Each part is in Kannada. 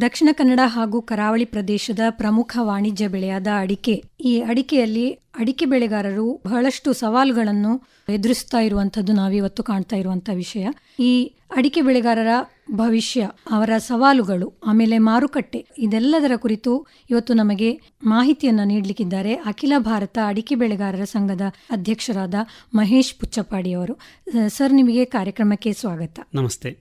ದಕ್ಷಿಣ ಕನ್ನಡ ಹಾಗೂ ಕರಾವಳಿ ಪ್ರದೇಶದ ಪ್ರಮುಖ ವಾಣಿಜ್ಯ ಬೆಳೆಯಾದ ಅಡಿಕೆ. ಈ ಅಡಿಕೆಯಲ್ಲಿ ಅಡಿಕೆ ಬೆಳೆಗಾರರು ಬಹಳಷ್ಟು ಸವಾಲುಗಳನ್ನು ಎದುರಿಸ್ತಾ ಇರುವಂಥದ್ದು ನಾವಿವತ್ತು ಕಾಣ್ತಾ ಇರುವಂತಹ ವಿಷಯ. ಈ ಅಡಿಕೆ ಬೆಳೆಗಾರರ ಭವಿಷ್ಯ, ಅವರ ಸವಾಲುಗಳು, ಆಮೇಲೆ ಮಾರುಕಟ್ಟೆ, ಇದೆಲ್ಲದರ ಕುರಿತು ಇವತ್ತು ನಮಗೆ ಮಾಹಿತಿಯನ್ನು ನೀಡಲಿಕ್ಕಿದ್ದಾರೆ ಅಖಿಲ ಭಾರತ ಅಡಿಕೆ ಬೆಳೆಗಾರರ ಸಂಘದ ಅಧ್ಯಕ್ಷರಾದ ಮಹೇಶ್ ಪುಚ್ಚಪಾಡಿಯವರು. ಸರ್, ನಿಮಗೆ ಕಾರ್ಯಕ್ರಮಕ್ಕೆ ಸ್ವಾಗತ. ನಮಸ್ತೆ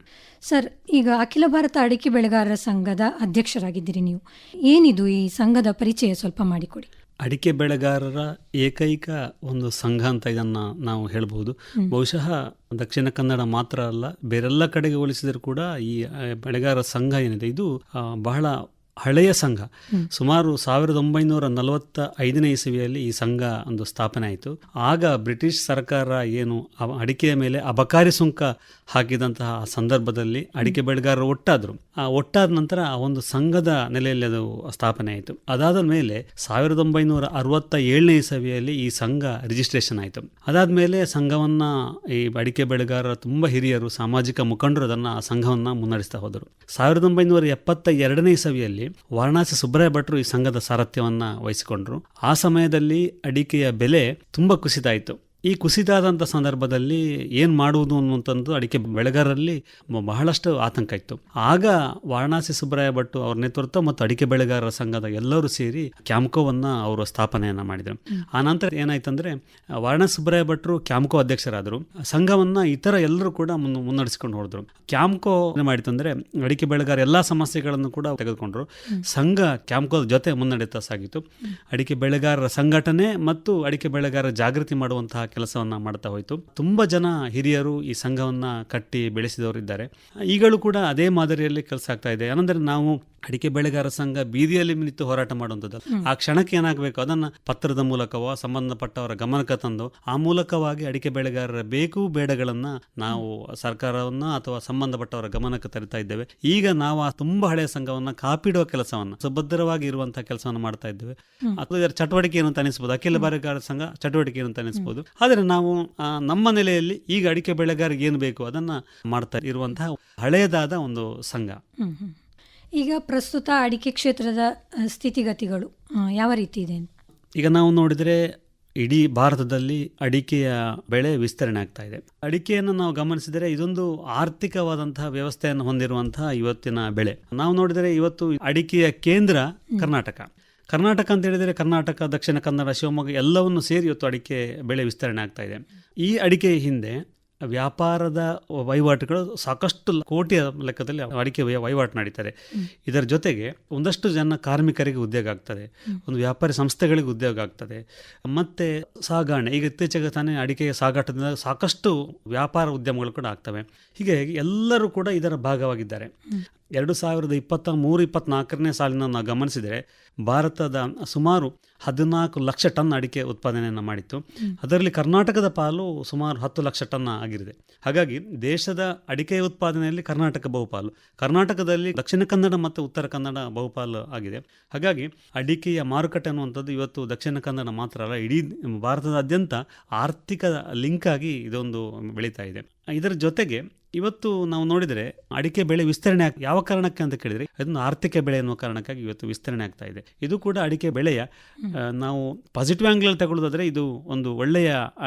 ಸರ್. ಈಗ ಅಖಿಲ ಭಾರತ ಅಡಿಕೆ ಬೆಳೆಗಾರರ ಸಂಘದ ಅಧ್ಯಕ್ಷರಾಗಿದ್ದೀರಿ ನೀವು. ಏನಿದು ಈ ಸಂಘದ ಪರಿಚಯ ಸ್ವಲ್ಪ ಮಾಡಿಕೊಡಿ. ಅಡಿಕೆ ಬೆಳೆಗಾರರ ಏಕೈಕ ಒಂದು ಸಂಘ ಅಂತ ಇದನ್ನು ನಾವು ಹೇಳ್ಬೋದು. ಬಹುಶಃ ದಕ್ಷಿಣ ಕನ್ನಡ ಮಾತ್ರ ಅಲ್ಲ, ಬೇರೆಲ್ಲ ಕಡೆಗೆ ಹೋಲಿಸಿದರೂ ಕೂಡ ಈ ಬೆಳೆಗಾರರ ಸಂಘ ಏನಿದೆ ಇದು ಬಹಳ ಹಳೆಯ ಸಂಘ. ಸುಮಾರು 1945 ಇಸವಿಯಲ್ಲಿ ಈ ಸಂಘ ಒಂದು ಸ್ಥಾಪನೆ ಆಯಿತು. ಆಗ ಬ್ರಿಟಿಷ್ ಸರ್ಕಾರ ಏನು ಅಡಿಕೆಯ ಮೇಲೆ ಅಬಕಾರಿ ಸುಂಕ ಹಾಕಿದಂತಹ ಸಂದರ್ಭದಲ್ಲಿ ಅಡಿಕೆ ಬೆಳೆಗಾರರು ಒಟ್ಟಾದ ನಂತರ ಆ ಒಂದು ಸಂಘದ ನೆಲೆಯಲ್ಲಿ ಅದು ಸ್ಥಾಪನೆ ಆಯಿತು. ಅದಾದ ಮೇಲೆ 1967 ಇಸವಿಯಲ್ಲಿ ಈ ಸಂಘ ರಿಜಿಸ್ಟ್ರೇಷನ್ ಆಯಿತು. ಅದಾದ ಮೇಲೆ ಸಂಘವನ್ನು ಈ ಅಡಿಕೆ ಬೆಳೆಗಾರರ ತುಂಬ ಹಿರಿಯರು, ಸಾಮಾಜಿಕ ಮುಖಂಡರು ಅದನ್ನು ಆ ಸಂಘವನ್ನು ಮುನ್ನಡೆಸ್ತಾ ಹೋದರು. 1972 ಇಸವಿಯಲ್ಲಿ ವಾರಣಾಸಿ ಸುಬ್ರಾಯ ಭಟ್ರು ಈ ಸಂಘದ ಸಾರಥ್ಯವನ್ನು ವಹಿಸಿಕೊಂಡ್ರು. ಆ ಸಮಯದಲ್ಲಿ ಅಡಿಕೆಯ ಬೆಲೆ ತುಂಬ ಕುಸಿತ ಆಯಿತು. ಈ ಕುಸಿತಾದಂಥ ಸಂದರ್ಭದಲ್ಲಿ ಏನು ಮಾಡುವುದು ಅನ್ನುವಂಥದ್ದು ಅಡಿಕೆ ಬೆಳೆಗಾರರಲ್ಲಿ ಬಹಳಷ್ಟು ಆತಂಕ ಇತ್ತು. ಆಗ ವಾರಣಾಸಿ ಸುಬ್ರಾಯ ಭಟ್ ಅವರ ನೇತೃತ್ವ ಮತ್ತು ಅಡಿಕೆ ಬೆಳೆಗಾರರ ಸಂಘದ ಎಲ್ಲರೂ ಸೇರಿ ಕ್ಯಾಂಪ್ಕೋವನ್ನು ಅವರು ಸ್ಥಾಪನೆಯನ್ನು ಮಾಡಿದರು. ಆ ನಂತರ ಏನಾಯ್ತಂದರೆ ವಾರಣಾಸಿ ಸುಬ್ರಾಯ ಭಟ್ರು ಕ್ಯಾಂಪ್ಕೋ ಅಧ್ಯಕ್ಷರಾದರು. ಸಂಘವನ್ನು ಇತರ ಎಲ್ಲರೂ ಕೂಡ ಮುನ್ನಡೆಸಿಕೊಂಡು ಹೋದರು. ಕ್ಯಾಂಪ್ಕೋ ಏನು ಮಾಡಿತು ಅಂದರೆ ಅಡಿಕೆ ಬೆಳೆಗಾರ ಎಲ್ಲ ಸಮಸ್ಯೆಗಳನ್ನು ಕೂಡ ತೆಗೆದುಕೊಂಡ್ರು. ಸಂಘ ಕ್ಯಾಂಪ್ಕೋದ ಜೊತೆ ಮುನ್ನಡೆತಾ ಸಾಗಿತು. ಅಡಿಕೆ ಬೆಳೆಗಾರರ ಸಂಘಟನೆ ಮತ್ತು ಅಡಿಕೆ ಬೆಳೆಗಾರರ ಜಾಗೃತಿ ಮಾಡುವಂತಹ ಕೆಲಸವನ್ನ ಮಾಡ್ತಾ ಹೋಯಿತು. ತುಂಬಾ ಜನ ಹಿರಿಯರು ಈ ಸಂಘವನ್ನ ಕಟ್ಟಿ ಬೆಳೆಸಿದವರಿದ್ದಾರೆ. ಈಗಲೂ ಕೂಡ ಅದೇ ಮಾದರಿಯಲ್ಲಿ ಕೆಲಸ ಆಗ್ತಾ ಇದೆ. ಏನಂದ್ರೆ ನಾವು ಅಡಿಕೆ ಬೆಳೆಗಾರ ಸಂಘ ಬೀದಿಯಲ್ಲಿ ನಿಂತು ಹೋರಾಟ ಮಾಡುವಂಥದ್ದು. ಆ ಕ್ಷಣಕ್ಕೆ ಏನಾಗಬೇಕು ಅದನ್ನು ಪತ್ರದ ಮೂಲಕವೋ ಸಂಬಂಧಪಟ್ಟವರ ಗಮನಕ್ಕೆ ತಂದು ಆ ಮೂಲಕವಾಗಿ ಅಡಿಕೆ ಬೆಳೆಗಾರರ ಬೇಕು ಬೇಡಗಳನ್ನು ನಾವು ಸರ್ಕಾರವನ್ನು ಅಥವಾ ಸಂಬಂಧಪಟ್ಟವರ ಗಮನಕ್ಕೆ ತರ್ತಾ ಇದ್ದೇವೆ. ಈಗ ನಾವು ಆ ತುಂಬಾ ಹಳೆಯ ಸಂಘವನ್ನು ಕಾಪಿಡುವ ಕೆಲಸವನ್ನು, ಸುಭದ್ರವಾಗಿ ಇರುವಂತಹ ಕೆಲಸವನ್ನು ಮಾಡ್ತಾ ಇದ್ದೇವೆ. ಅಥವಾ ಇದರ ಚಟುವಟಿಕೆ ಏನು ಅಂತ ಅನಿಸ್ಬೋದು, ಅಖಿಲ ಬೆಳೆಗಾರರ ಸಂಘ ಚಟುವಟಿಕೆ ಏನು ಅಂತ ಅನಿಸ್ಬೋದು. ಆದರೆ ನಾವು ನಮ್ಮ ನೆಲೆಯಲ್ಲಿ ಈಗ ಅಡಿಕೆ ಬೆಳೆಗಾರರಿಗೆ ಏನು ಬೇಕು ಅದನ್ನು ಮಾಡ್ತಾ ಇರುವಂತಹ ಹಳೆಯದಾದ ಒಂದು ಸಂಘ. ಈಗ ಪ್ರಸ್ತುತ ಅಡಿಕೆ ಕ್ಷೇತ್ರದ ಸ್ಥಿತಿಗತಿಗಳು ಯಾವ ರೀತಿ ಇದೆ? ಈಗ ನಾವು ನೋಡಿದರೆ ಇಡೀ ಭಾರತದಲ್ಲಿ ಅಡಿಕೆಯ ಬೆಳೆ ವಿಸ್ತರಣೆ ಆಗ್ತಾ ಇದೆ. ಅಡಿಕೆಯನ್ನು ನಾವು ಗಮನಿಸಿದರೆ ಇದೊಂದು ಆರ್ಥಿಕವಾದಂತಹ ವ್ಯವಸ್ಥೆಯನ್ನು ಹೊಂದಿರುವಂತಹ ಇವತ್ತಿನ ಬೆಳೆ. ನಾವು ನೋಡಿದರೆ ಇವತ್ತು ಅಡಿಕೆಯ ಕೇಂದ್ರ ಕರ್ನಾಟಕ ಅಂತ ಹೇಳಿದರೆ ಕರ್ನಾಟಕ, ದಕ್ಷಿಣ ಕನ್ನಡ, ಶಿವಮೊಗ್ಗ ಎಲ್ಲವನ್ನು ಸೇರಿ ಇವತ್ತು ಅಡಿಕೆ ಬೆಳೆ ವಿಸ್ತರಣೆ ಆಗ್ತಾ ಇದೆ. ಈ ಅಡಿಕೆ ಹಿಂದೆ ವ್ಯಾಪಾರದ ವಹಿವಾಟುಗಳು ಸಾಕಷ್ಟು ಕೋಟಿಯ ಲೆಕ್ಕದಲ್ಲಿ ಅಡಿಕೆ ವಹಿವಾಟು ನಡೀತಾರೆ. ಇದರ ಜೊತೆಗೆ ಒಂದಷ್ಟು ಜನ ಕಾರ್ಮಿಕರಿಗೆ ಉದ್ಯೋಗ ಆಗ್ತದೆ, ಒಂದು ವ್ಯಾಪಾರಿ ಸಂಸ್ಥೆಗಳಿಗೆ ಉದ್ಯೋಗ ಆಗ್ತದೆ, ಮತ್ತು ಸಾಗಣೆ. ಈಗ ಇತ್ತೀಚೆಗೆ ತಾನೇ ಅಡಿಕೆಯ ಸಾಗಾಟದಿಂದ ಸಾಕಷ್ಟು ವ್ಯಾಪಾರ ಉದ್ಯಮಗಳು ಕೂಡ ಆಗ್ತವೆ. ಹೀಗೆ ಎಲ್ಲರೂ ಕೂಡ ಇದರ ಭಾಗವಾಗಿದ್ದಾರೆ. 2023-24 ಸಾಲಿನ ನಾವು ಗಮನಿಸಿದರೆ ಭಾರತದ ಸುಮಾರು 14 ಲಕ್ಷ ಟನ್ ಅಡಿಕೆ ಉತ್ಪಾದನೆಯನ್ನು ಮಾಡಿತ್ತು. ಅದರಲ್ಲಿ ಕರ್ನಾಟಕದ ಪಾಲು ಸುಮಾರು 10 ಲಕ್ಷ ಟನ್ ಆಗಿರಿದೆ. ಹಾಗಾಗಿ ದೇಶದ ಅಡಿಕೆ ಉತ್ಪಾದನೆಯಲ್ಲಿ ಕರ್ನಾಟಕ ಬಹುಪಾಲು, ಕರ್ನಾಟಕದಲ್ಲಿ ದಕ್ಷಿಣ ಕನ್ನಡ ಮತ್ತು ಉತ್ತರ ಕನ್ನಡ ಬಹುಪಾಲು ಆಗಿದೆ. ಹಾಗಾಗಿ ಅಡಿಕೆಯ ಮಾರುಕಟ್ಟೆ ಅನ್ನುವಂಥದ್ದು ಇವತ್ತು ದಕ್ಷಿಣ ಕನ್ನಡ ಮಾತ್ರ ಅಲ್ಲ, ಇಡೀ ಭಾರತದಾದ್ಯಂತ ಆರ್ಥಿಕ ಲಿಂಕ್ ಆಗಿ ಇದೊಂದು ಬೆಳೀತಾ ಇದೆ. ಇದರ ಜೊತೆಗೆ ಇವತ್ತು ನಾವು ನೋಡಿದರೆ ಅಡಿಕೆ ಬೆಳೆ ವಿಸ್ತರಣೆ ಯಾವ ಕಾರಣಕ್ಕೆ ಅಂತ ಕೇಳಿದರೆ ಅದನ್ನು ಆರ್ಥಿಕ ಬೆಳೆ ಅನ್ನುವ ಕಾರಣಕ್ಕಾಗಿ ಇವತ್ತು ವಿಸ್ತರಣೆ ಆಗ್ತಾ ಇದೆ. ಇದು ಕೂಡ ಅಡಿಕೆ ಬೆಳೆಯ ನಾವು ಪಾಸಿಟಿವ್ ಆಂಗಲ್ ತಗೊಳ್ಳೋದಾದರೆ ಇದು ಒಂದು ಒಳ್ಳೆಯ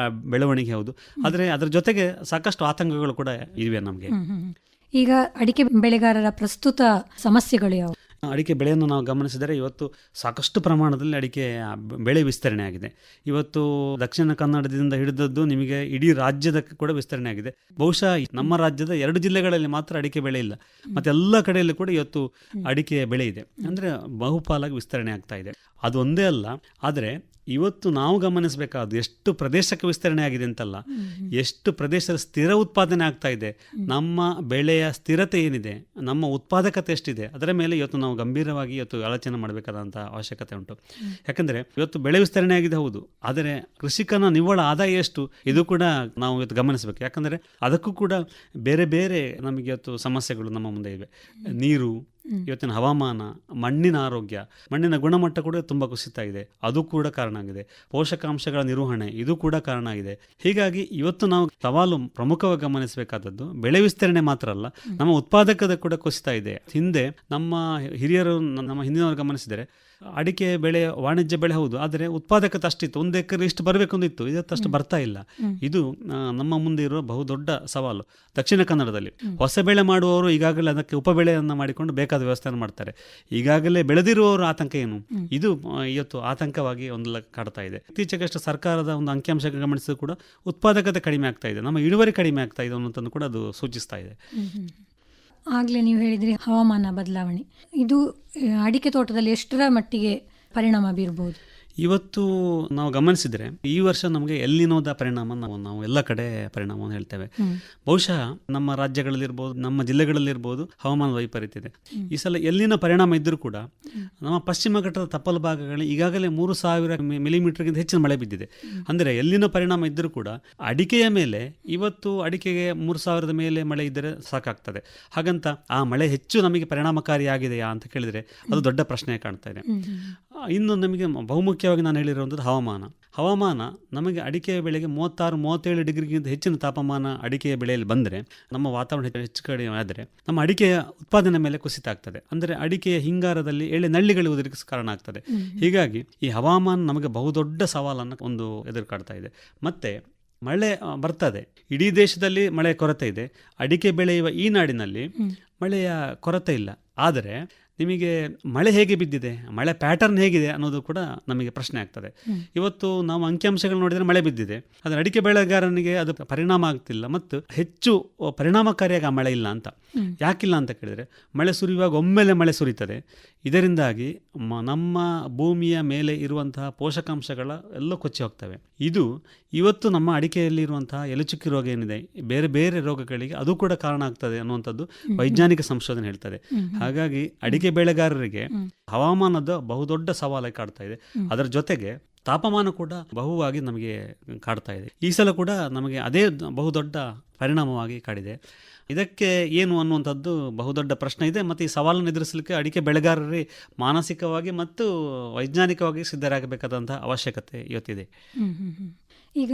ಬೆಳವಣಿಗೆ ಹೌದು. ಆದರೆ ಅದರ ಜೊತೆಗೆ ಸಾಕಷ್ಟು ಆತಂಕಗಳು ಕೂಡ ಇವೆ ನಮಗೆ. ಈಗ ಅಡಿಕೆ ಬೆಳೆಗಾರರ ಪ್ರಸ್ತುತ ಸಮಸ್ಯೆಗಳು ಯಾವುವು? ಅಡಿಕೆ ಬೆಳೆಯನ್ನು ನಾವು ಗಮನಿಸಿದರೆ ಇವತ್ತು ಸಾಕಷ್ಟು ಪ್ರಮಾಣದಲ್ಲಿ ಅಡಿಕೆ ಬೆಳೆ ವಿಸ್ತರಣೆ ಆಗಿದೆ. ಇವತ್ತು ದಕ್ಷಿಣ ಕನ್ನಡದಿಂದ ಹಿಡಿದದ್ದು ನಿಮಗೆ ಇಡೀ ರಾಜ್ಯದ ಕೂಡ ವಿಸ್ತರಣೆ ಆಗಿದೆ. ಬಹುಶಃ ನಮ್ಮ ರಾಜ್ಯದ 2 ಜಿಲ್ಲೆಗಳಲ್ಲಿ ಮಾತ್ರ ಅಡಿಕೆ ಬೆಳೆ ಇಲ್ಲ, ಮತ್ತೆ ಎಲ್ಲ ಕಡೆಯಲ್ಲೂ ಕೂಡ ಇವತ್ತು ಅಡಿಕೆ ಬೆಳೆ ಇದೆ. ಅಂದರೆ ಬಹುಪಾಲಾಗಿ ವಿಸ್ತರಣೆ ಆಗ್ತಾ ಇದೆ. ಅದು ಒಂದೇ ಅಲ್ಲ, ಆದರೆ ಇವತ್ತು ನಾವು ಗಮನಿಸಬೇಕಾದ ಎಷ್ಟು ಪ್ರದೇಶಕ್ಕೆ ವಿಸ್ತರಣೆ ಆಗಿದೆ ಅಂತಲ್ಲ, ಎಷ್ಟು ಪ್ರದೇಶದ ಸ್ಥಿರ ಉತ್ಪಾದನೆ ಆಗ್ತಾ ಇದೆ. ನಮ್ಮ ಬೆಳೆಯ ಸ್ಥಿರತೆ ಏನಿದೆ, ನಮ್ಮ ಉತ್ಪಾದಕತೆ ಎಷ್ಟಿದೆ, ಅದರ ಮೇಲೆ ಇವತ್ತು ನಾವು ಗಂಭೀರವಾಗಿ ಇವತ್ತು ಆಲೋಚನೆ ಮಾಡಬೇಕಾದಂಥ ಅವಶ್ಯಕತೆ ಉಂಟು. ಯಾಕಂದರೆ ಇವತ್ತು ಬೆಳೆ ವಿಸ್ತರಣೆ ಆಗಿದೆ ಹೌದು, ಆದರೆ ಕೃಷಿಕನ ನಿವ್ವಳ ಆದಾಯ ಎಷ್ಟು ಇದು ಕೂಡ ನಾವು ಇವತ್ತು ಗಮನಿಸಬೇಕು. ಯಾಕಂದರೆ ಅದಕ್ಕೂ ಕೂಡ ಬೇರೆ ಬೇರೆ ನಮಗೆ ಇವತ್ತು ಸಮಸ್ಯೆಗಳು ನಮ್ಮ ಮುಂದೆ ಇವೆ. ನೀರು, ಇವತ್ತಿನ ಹವಾಮಾನ, ಮಣ್ಣಿನ ಆರೋಗ್ಯ, ಮಣ್ಣಿನ ಗುಣಮಟ್ಟ ಕೂಡ ತುಂಬ ಕುಸಿತ ಇದೆ, ಅದು ಕೂಡ ಕಾರಣ ಆಗಿದೆ. ಪೋಷಕಾಂಶಗಳ ನಿರ್ವಹಣೆ ಇದು ಕೂಡ ಕಾರಣ ಆಗಿದೆ. ಹೀಗಾಗಿ ಇವತ್ತು ನಾವು ಸವಾಲು ಪ್ರಮುಖವಾಗಿ ಗಮನಿಸಬೇಕಾದದ್ದು ಬೆಳೆ ವಿಸ್ತರಣೆ ಮಾತ್ರ ಅಲ್ಲ, ನಮ್ಮ ಉತ್ಪಾದಕತೆ ಕೂಡ ಕುಸಿತ ಇದೆ. ಹಿಂದೆ ನಮ್ಮ ಹಿರಿಯರು, ನಮ್ಮ ಹಿಂದಿನವರು ಗಮನಿಸಿದರೆ ಅಡಿಕೆ ಬೆಳೆ ವಾಣಿಜ್ಯ ಬೆಳೆ ಹೌದು, ಆದರೆ ಉತ್ಪಾದಕತೆ ಅಷ್ಟಿತ್ತು, 1 ಎಕರೆ ಇಷ್ಟು ಬರಬೇಕಂದಿತ್ತು, ಇವತ್ತು ಅಷ್ಟು ಬರ್ತಾ ಇಲ್ಲ. ಇದು ನಮ್ಮ ಮುಂದೆ ಇರುವ ಬಹುದೊಡ್ಡ ಸವಾಲು. ದಕ್ಷಿಣ ಕನ್ನಡದಲ್ಲಿ ಹೊಸ ಬೆಳೆ ಮಾಡುವವರು ಈಗಾಗಲೇ ಅದಕ್ಕೆ ಉಪಬೆಳೆಯನ್ನು ಮಾಡಿಕೊಂಡು ಬೇಕಾದ ವ್ಯವಸ್ಥೆಯನ್ನು ಮಾಡ್ತಾರೆ. ಈಗಾಗಲೇ ಬೆಳೆದಿರುವವರು ಆತಂಕ ಏನು? ಇದು ಇವತ್ತು ಆತಂಕವಾಗಿ ಒಂದು ಕಾಡ್ತಾ ಇದೆ. ಇತ್ತೀಚೆಗಷ್ಟು ಸರ್ಕಾರದ ಒಂದು ಅಂಕಿಅಂಶ ಗಮನಿಸಿದ್ರು ಕೂಡ ಉತ್ಪಾದಕತೆ ಕಡಿಮೆ ಆಗ್ತಾ ಇದೆ, ನಮ್ಮ ಇಳುವರಿ ಕಡಿಮೆ ಆಗ್ತಾ ಇದೆ ಅನ್ನೋದನ್ನು ಕೂಡ ಅದು ಸೂಚಿಸ್ತಾ ಇದೆ. ಆಗಲೇ ನೀವು ಹೇಳಿದ್ರಿ ಹವಾಮಾನ ಬದಲಾವಣೆ, ಇದು ಅಡಿಕೆ ತೋಟದಲ್ಲಿ ಎಷ್ಟರ ಮಟ್ಟಿಗೆ ಪರಿಣಾಮ ಬೀರ್ಬೋದು? ಇವತ್ತು ನಾವು ಗಮನಿಸಿದರೆ ಈ ವರ್ಷ ನಮಗೆ ಎಲ್ಲಿನೋದ ಪರಿಣಾಮ ನಾವು ಎಲ್ಲ ಕಡೆ ಪರಿಣಾಮವನ್ನು ಹೇಳ್ತೇವೆ. ಬಹುಶಃ ನಮ್ಮ ರಾಜ್ಯಗಳಲ್ಲಿರ್ಬೋದು, ನಮ್ಮ ಜಿಲ್ಲೆಗಳಲ್ಲಿರ್ಬೋದು ಹವಾಮಾನ ವೈಪರೀತ್ಯ ಇದೆ. ಈ ಸಲ ಎಲ್ಲಿನ ಪರಿಣಾಮ ಇದ್ದರೂ ಕೂಡ ನಮ್ಮ ಪಶ್ಚಿಮ ಘಟ್ಟದ ತಪ್ಪಲು ಭಾಗಗಳಲ್ಲಿ ಈಗಾಗಲೇ 3000 ಮಿಲಿಮೀಟರ್ಗಿಂತ ಹೆಚ್ಚಿನ ಮಳೆ ಬಿದ್ದಿದೆ. ಅಂದರೆ ಎಲ್ಲಿನ ಪರಿಣಾಮ ಇದ್ದರೂ ಕೂಡ ಅಡಿಕೆಯ ಮೇಲೆ ಇವತ್ತು ಅಡಿಕೆಗೆ 3000 ಮೇಲೆ ಮಳೆ ಇದ್ದರೆ ಸಾಕಾಗ್ತದೆ. ಹಾಗಂತ ಆ ಮಳೆ ಹೆಚ್ಚು ನಮಗೆ ಪರಿಣಾಮಕಾರಿಯಾಗಿದೆಯಾ ಅಂತ ಕೇಳಿದರೆ ಅದು ದೊಡ್ಡ ಪ್ರಶ್ನೆ ಕಾಣ್ತಾ ಇದೆ. ಇನ್ನು ನಮಗೆ ಬಹುಮುಖ್ಯವಾಗಿ ನಾನು ಹೇಳಿರುವಂಥದ್ದು ಹವಾಮಾನ ನಮಗೆ ಅಡಿಕೆಯ ಬೆಳೆಗೆ 36-37 ಡಿಗ್ರಿಗಿಂತ ಹೆಚ್ಚಿನ ತಾಪಮಾನ ಅಡಿಕೆಯ ಬೆಳೆಯಲ್ಲಿ ಬಂದರೆ, ನಮ್ಮ ವಾತಾವರಣ ಹೆಚ್ಚು ಕಡಿಮೆ ಆದರೆ ನಮ್ಮ ಅಡಿಕೆಯ ಉತ್ಪಾದನೆ ಮೇಲೆ ಕುಸಿತ ಆಗ್ತದೆ. ಅಂದರೆ ಅಡಿಕೆಯ ಹಿಂಗಾರದಲ್ಲಿ ಎಳೆ ನಳ್ಳಿಗಳಿರುವುದಕ್ಕೆ ಕಾರಣ ಆಗ್ತದೆ. ಹೀಗಾಗಿ ಈ ಹವಾಮಾನ ನಮಗೆ ಬಹುದೊಡ್ಡ ಸವಾಲನ್ನು ಒಂದು ಎದುರು ಕಾಡ್ತಾ ಇದೆ. ಮತ್ತು ಮಳೆ ಬರ್ತದೆ, ಇಡೀ ದೇಶದಲ್ಲಿ ಮಳೆ ಕೊರತೆ ಇದೆ. ಅಡಿಕೆ ಬೆಳೆಯುವ ಈ ನಾಡಿನಲ್ಲಿ ಮಳೆಯ ಕೊರತೆ ಇಲ್ಲ. ಆದರೆ ನಿಮಗೆ ಮಳೆ ಹೇಗೆ ಬಿದ್ದಿದೆ, ಮಳೆ ಪ್ಯಾಟರ್ನ್ ಹೇಗಿದೆ ಅನ್ನೋದು ಕೂಡ ನಮಗೆ ಪ್ರಶ್ನೆ ಆಗ್ತದೆ. ಇವತ್ತು ನಾವು ಅಂಕಿಅಂಶಗಳು ನೋಡಿದರೆ ಮಳೆ ಬಿದ್ದಿದೆ, ಆದರೆ ಅಡಿಕೆ ಬೆಳೆಗಾರನಿಗೆ ಅದು ಪರಿಣಾಮ ಆಗ್ತಿಲ್ಲ ಮತ್ತು ಹೆಚ್ಚು ಪರಿಣಾಮಕಾರಿಯಾಗಿ ಆ ಮಳೆ ಇಲ್ಲ ಅಂತ. ಯಾಕಿಲ್ಲ ಅಂತ ಕೇಳಿದರೆ, ಮಳೆ ಸುರಿಯುವಾಗ ಒಮ್ಮೆಲೆ ಮಳೆ ಸುರಿತದೆ. ಇದರಿಂದಾಗಿ ನಮ್ಮ ಭೂಮಿಯ ಮೇಲೆ ಇರುವಂತಹ ಪೋಷಕಾಂಶಗಳ ಎಲ್ಲ ಕೊಚ್ಚಿ ಹೋಗ್ತವೆ. ಇದು ಇವತ್ತು ನಮ್ಮ ಅಡಿಕೆಯಲ್ಲಿ ಇರುವಂತಹ ಎಲೆಚುಕ್ಕಿ ರೋಗ ಏನಿದೆ, ಬೇರೆ ಬೇರೆ ರೋಗಗಳಿಗೆ ಅದು ಕೂಡ ಕಾರಣ ಆಗ್ತದೆ ಅನ್ನುವಂಥದ್ದು ವೈಜ್ಞಾನಿಕ ಸಂಶೋಧನೆ ಹೇಳ್ತದೆ. ಹಾಗಾಗಿ ಅಡಿಕೆ ಬೆಳೆಗಾರರಿಗೆ ಹವಾಮಾನದ ಬಹುದೊಡ್ಡ ಸವಾಲಾಗಿ ಕಾಡ್ತಾ ಇದೆ. ಅದರ ಜೊತೆಗೆ ತಾಪಮಾನ ಕೂಡ ಬಹುವಾಗಿ ನಮಗೆ ಕಾಡ್ತಾ ಇದೆ. ಈ ಸಲ ಕೂಡ ನಮಗೆ ಅದೇ ಬಹುದೊಡ್ಡ ಪರಿಣಾಮವಾಗಿ ಕಾಡಿದೆ. ಇದಕ್ಕೆ ಏನು ಅನ್ನುವಂಥದ್ದು ಬಹುದೊಡ್ಡ ಪ್ರಶ್ನೆ ಇದೆ. ಮತ್ತು ಈ ಸವಾಲನ್ನು ಎದುರಿಸಲಿಕ್ಕೆ ಅಡಿಕೆ ಬೆಳೆಗಾರರೇ ಮಾನಸಿಕವಾಗಿ ಮತ್ತು ವೈಜ್ಞಾನಿಕವಾಗಿ ಸಿದ್ಧರಾಗಬೇಕಾದಂಥ ಅವಶ್ಯಕತೆ ಇವತ್ತಿದೆ. ಈಗ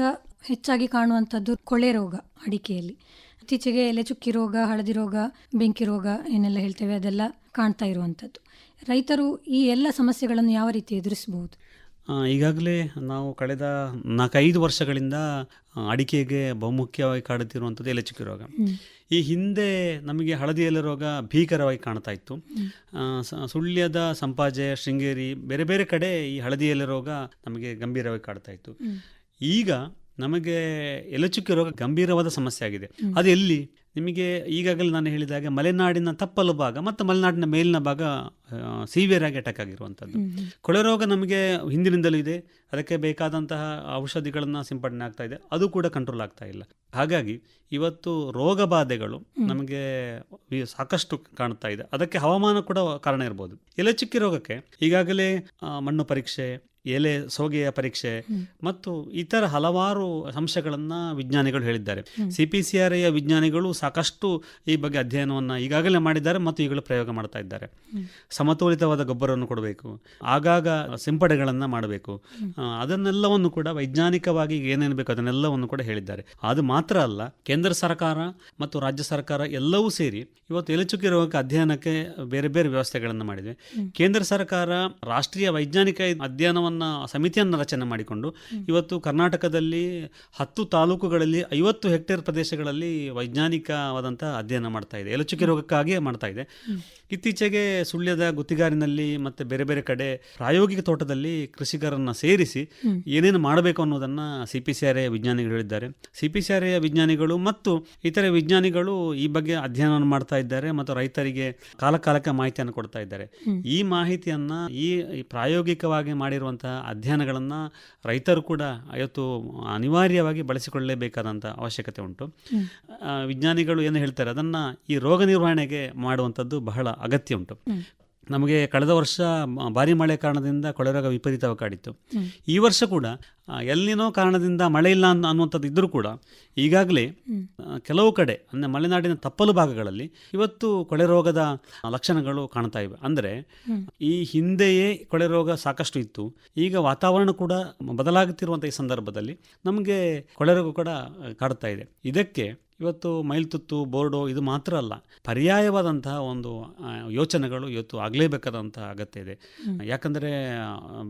ಹೆಚ್ಚಾಗಿ ಕಾಣುವಂಥದ್ದು ಕೊಳೆ ರೋಗ ಅಡಿಕೆಯಲ್ಲಿ. ಇತ್ತೀಚೆಗೆ ಎಲೆ ಚುಕ್ಕಿ ರೋಗ, ಹಳದಿ ರೋಗ, ಬೆಂಕಿ ರೋಗ ಏನೆಲ್ಲ ಹೇಳ್ತೇವೆ ಅದೆಲ್ಲ ಕಾಣ್ತಾ ಇರುವಂಥದ್ದು. ರೈತರು ಈ ಎಲ್ಲ ಸಮಸ್ಯೆಗಳನ್ನು ಯಾವ ರೀತಿ ಎದುರಿಸಬಹುದು? ಈಗಾಗಲೇ ನಾವು ಕಳೆದ 4-5 ವರ್ಷಗಳಿಂದ ಅಡಿಕೆಗೆ ಬಹುಮುಖ್ಯವಾಗಿ ಕಾಡುತ್ತಿರುವಂಥದ್ದು ಎಲೆ ಚುಕ್ಕಿ ರೋಗ. ಈ ಹಿಂದೆ ನಮಗೆ ಹಳದಿ ಎಲೆ ರೋಗ ಭೀಕರವಾಗಿ ಕಾಣ್ತಾ ಇತ್ತು. ಸುಳ್ಯದ, ಸಂಪಾಜೆ, ಶೃಂಗೇರಿ ಬೇರೆ ಬೇರೆ ಕಡೆ ಈ ಹಳದಿ ಎಲೆ ರೋಗ ನಮಗೆ ಗಂಭೀರವಾಗಿ ಕಾಡ್ತಾ ಇತ್ತು. ಈಗ ನಮಗೆ ಎಲೆಚುಕ್ಕಿ ರೋಗ ಗಂಭೀರವಾದ ಸಮಸ್ಯೆ ಆಗಿದೆ. ಅದು ಎಲ್ಲಿ? ನಿಮಗೆ ಈಗಾಗಲೇ ನಾನು ಹೇಳಿದಾಗೆ ಮಲೆನಾಡಿನ ತಪ್ಪಲು ಭಾಗ ಮತ್ತು ಮಲೆನಾಡಿನ ಮೇಲಿನ ಭಾಗ ಸಿವಿಯರ್ ಆಗಿ ಅಟ್ಯಾಕ್ ಆಗಿರುವಂಥದ್ದು. ಕೊಳೆ ರೋಗ ನಮಗೆ ಹಿಂದಿನಿಂದಲೂ ಇದೆ, ಅದಕ್ಕೆ ಬೇಕಾದಂತಹ ಔಷಧಿಗಳನ್ನು ಸಿಂಪಡಣೆ ಆಗ್ತಾ ಇದೆ, ಅದು ಕೂಡ ಕಂಟ್ರೋಲ್ ಆಗ್ತಾ ಇಲ್ಲ. ಹಾಗಾಗಿ ಇವತ್ತು ರೋಗ ಬಾಧೆಗಳು ನಮಗೆ ಸಾಕಷ್ಟು ಕಾಣ್ತಾ ಇದೆ. ಅದಕ್ಕೆ ಹವಾಮಾನ ಕೂಡ ಕಾರಣ ಇರ್ಬೋದು. ಎಲೆಚುಕ್ಕಿ ರೋಗಕ್ಕೆ ಈಗಾಗಲೇ ಮಣ್ಣು ಪರೀಕ್ಷೆ, ಎಲೆ ಸೋಗೆಯ ಪರೀಕ್ಷೆ ಮತ್ತು ಇತರ ಹಲವಾರು ಅಂಶಗಳನ್ನು ವಿಜ್ಞಾನಿಗಳು ಹೇಳಿದ್ದಾರೆ. CPCRIಯ ವಿಜ್ಞಾನಿಗಳು ಸಾಕಷ್ಟು ಈ ಬಗ್ಗೆ ಅಧ್ಯಯನವನ್ನು ಈಗಾಗಲೇ ಮಾಡಿದ್ದಾರೆ ಮತ್ತು ಈಗಲೂ ಪ್ರಯೋಗ ಮಾಡ್ತಾ ಇದ್ದಾರೆ. ಸಮತೋಲಿತವಾದ ಗೊಬ್ಬರವನ್ನು ಕೊಡಬೇಕು, ಆಗಾಗ ಸಿಂಪಡಣೆಗಳನ್ನು ಮಾಡಬೇಕು, ಅದನ್ನೆಲ್ಲವನ್ನು ಕೂಡ ವೈಜ್ಞಾನಿಕವಾಗಿ ಏನೇನು ಬೇಕು ಅದನ್ನೆಲ್ಲವನ್ನು ಕೂಡ ಹೇಳಿದ್ದಾರೆ. ಅದು ಮಾತ್ರ ಅಲ್ಲ, ಕೇಂದ್ರ ಸರ್ಕಾರ ಮತ್ತು ರಾಜ್ಯ ಸರ್ಕಾರ ಎಲ್ಲವೂ ಸೇರಿ ಇವತ್ತು ಎಲೆಚುಕ್ಕಿ ರೋಗಕ್ಕೆ ಅಧ್ಯಯನಕ್ಕೆ ಬೇರೆ ಬೇರೆ ವ್ಯವಸ್ಥೆಗಳನ್ನು ಮಾಡಿದೆ. ಕೇಂದ್ರ ಸರ್ಕಾರ ರಾಷ್ಟ್ರೀಯ ವೈಜ್ಞಾನಿಕ ಅಧ್ಯಯನವನ್ನು ಸಮಿತಿಯನ್ನು ರಚನೆ ಮಾಡಿಕೊಂಡು ಇವತ್ತು ಕರ್ನಾಟಕದಲ್ಲಿ 10 ತಾಲೂಕುಗಳಲ್ಲಿ 50 ಹೆಕ್ಟೇರ್ ಪ್ರದೇಶಗಳಲ್ಲಿ ವೈಜ್ಞಾನಿಕವಾದಂಥ ಅಧ್ಯಯನ ಮಾಡ್ತಾ ಇದೆ, ಎಲೆಚುಕ್ಕಿ ರೋಗಕ್ಕಾಗಿಯೇ ಮಾಡ್ತಾ ಇದೆ. ಇತ್ತೀಚೆಗೆ ಸುಳ್ಯದ ಗುತ್ತಿಗಾರಿನಲ್ಲಿ ಮತ್ತು ಬೇರೆ ಬೇರೆ ಕಡೆ ಪ್ರಾಯೋಗಿಕ ತೋಟದಲ್ಲಿ ಕೃಷಿಕರನ್ನು ಸೇರಿಸಿ ಏನೇನು ಮಾಡಬೇಕು ಅನ್ನೋದನ್ನು CPCRI ವಿಜ್ಞಾನಿಗಳು ಹೇಳಿದ್ದಾರೆ. CPCRI ವಿಜ್ಞಾನಿಗಳು ಮತ್ತು ಇತರೆ ವಿಜ್ಞಾನಿಗಳು ಈ ಬಗ್ಗೆ ಅಧ್ಯಯನವನ್ನು ಮಾಡ್ತಾ ಇದ್ದಾರೆ ಮತ್ತು ರೈತರಿಗೆ ಕಾಲಕಾಲಕ್ಕೆ ಮಾಹಿತಿಯನ್ನು ಕೊಡ್ತಾ ಇದ್ದಾರೆ. ಈ ಮಾಹಿತಿಯನ್ನು ಈ ಪ್ರಾಯೋಗಿಕವಾಗಿ ಮಾಡಿರುವಂಥ ಅಧ್ಯಯನಗಳನ್ನು ರೈತರು ಕೂಡ ಇವತ್ತು ಅನಿವಾರ್ಯವಾಗಿ ಬಳಸಿಕೊಳ್ಳಲೇಬೇಕಾದಂಥ ಅವಶ್ಯಕತೆ ಉಂಟು. ವಿಜ್ಞಾನಿಗಳು ಏನು ಹೇಳ್ತಾರೆ ಅದನ್ನು ಈ ರೋಗ ನಿರ್ವಹಣೆಗೆ ಮಾಡುವಂಥದ್ದು ಬಹಳ ಅಗತ್ಯ ಉಂಟು. ನಮಗೆ ಕಳೆದ ವರ್ಷ ಭಾರಿ ಮಳೆ ಕಾರಣದಿಂದ ಕೊಳೆರೋಗ ವಿಪರೀತವಾಗಿ ಕಾಡಿತ್ತು. ಈ ವರ್ಷ ಕೂಡ ಎಲ್ಲಿನೋ ಕಾರಣದಿಂದ ಮಳೆ ಇಲ್ಲ ಅನ್ನುವಂಥದ್ದು ಇದ್ದರೂ ಕೂಡ ಈಗಾಗಲೇ ಕೆಲವು ಕಡೆ ಅಂದರೆ ಮಲೆನಾಡಿನ ತಪ್ಪಲು ಭಾಗಗಳಲ್ಲಿ ಇವತ್ತು ಕೊಳೆ ರೋಗದ ಲಕ್ಷಣಗಳು ಕಾಣ್ತಾ ಇವೆ. ಅಂದರೆ ಈ ಹಿಂದೆಯೇ ಕೊಳೆ ರೋಗ ಸಾಕಷ್ಟು ಇತ್ತು, ಈಗ ವಾತಾವರಣ ಕೂಡ ಬದಲಾಗುತ್ತಿರುವಂಥ ಈ ಸಂದರ್ಭದಲ್ಲಿ ನಮಗೆ ಕೊಳೆ ರೋಗ ಕೂಡ ಕಾಡ್ತಾ ಇದೆ. ಇದಕ್ಕೆ ಇವತ್ತು ಮೈಲ್ತುತ್ತು, ಬೋರ್ಡೋ ಇದು ಮಾತ್ರ ಅಲ್ಲ, ಪರ್ಯಾಯವಾದಂತಹ ಒಂದು ಯೋಚನೆಗಳು ಇವತ್ತು ಆಗಲೇಬೇಕಾದಂತಹ ಅಗತ್ಯ ಇದೆ. ಯಾಕಂದರೆ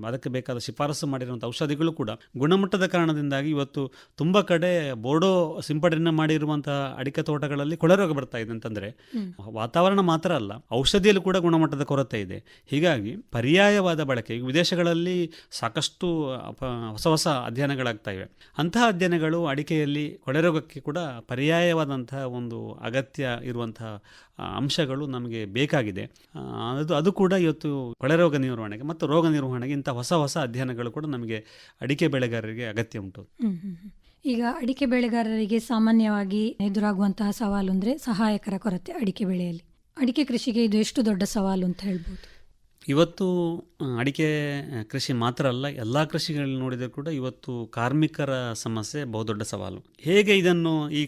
ಅದಕ್ಕೆ ಬೇಕಾದ ಶಿಫಾರಸು ಮಾಡಿರುವಂಥ ಔಷಧಿಗಳು ಕೂಡ ಗುಣಮಟ್ಟದ ಕಾರಣದಿಂದಾಗಿ ಇವತ್ತು ತುಂಬ ಕಡೆ ಬೋರ್ಡೋ ಸಿಂಪಡಣೆ ಮಾಡಿರುವಂತಹ ಅಡಿಕೆ ತೋಟಗಳಲ್ಲಿ ಕೊಳೆ ರೋಗ ಬರ್ತಾ ಇದೆ. ಅಂತಂದರೆ ವಾತಾವರಣ ಮಾತ್ರ ಅಲ್ಲ, ಔಷಧಿಯಲ್ಲೂ ಕೂಡ ಗುಣಮಟ್ಟದ ಕೊರತೆ ಇದೆ. ಹೀಗಾಗಿ ಪರ್ಯಾಯವಾದ ಬಳಕೆ, ಈಗ ವಿದೇಶಗಳಲ್ಲಿ ಸಾಕಷ್ಟು ಹೊಸ ಹೊಸ ಅಧ್ಯಯನಗಳಾಗ್ತಾ ಇವೆ. ಅಂತಹ ಅಧ್ಯಯನಗಳು ಅಡಿಕೆಯಲ್ಲಿ ಕೊಳೆ ರೋಗಕ್ಕೆ ಕೂಡ ಪರ್ಯಾಯವಾದಂತಹ ಒಂದು ಅಗತ್ಯ ಇರುವಂತಹ ಅಂಶಗಳು ನಮಗೆ ಬೇಕಾಗಿದೆ. ಅದು ಕೂಡ ಇವತ್ತು ಕೊಳೆ ರೋಗ ನಿರ್ವಹಣೆಗೆ ಮತ್ತು ರೋಗ ನಿರ್ವಹಣೆಗೆ ಇಂಥ ಹೊಸ ಹೊಸ ಅಧ್ಯಯನಗಳು ಕೂಡ ನಮಗೆ ಅಡಿಕೆ ಬೆಳೆಗಾರರಿಗೆ ಅಗತ್ಯ ಉಂಟು. ಈಗ ಅಡಿಕೆ ಬೆಳೆಗಾರರಿಗೆ ಸಾಮಾನ್ಯವಾಗಿ ಎದುರಾಗುವಂತಹ ಸವಾಲು ಅಂದರೆ ಸಹಾಯಕರ ಕೊರತೆ ಅಡಿಕೆ ಬೆಳೆಯಲ್ಲಿ. ಅಡಿಕೆ ಕೃಷಿಗೆ ಇದು ಎಷ್ಟು ದೊಡ್ಡ ಸವಾಲು ಅಂತ ಹೇಳ್ಬೋದು? ಇವತ್ತು ಅಡಿಕೆ ಕೃಷಿ ಮಾತ್ರ ಅಲ್ಲ, ಎಲ್ಲ ಕೃಷಿಗಳಲ್ಲಿ ನೋಡಿದರೂ ಕೂಡ ಇವತ್ತು ಕಾರ್ಮಿಕರ ಸಮಸ್ಯೆ ಬಹುದೊಡ್ಡ ಸವಾಲು. ಹೇಗೆ ಇದನ್ನು ಈ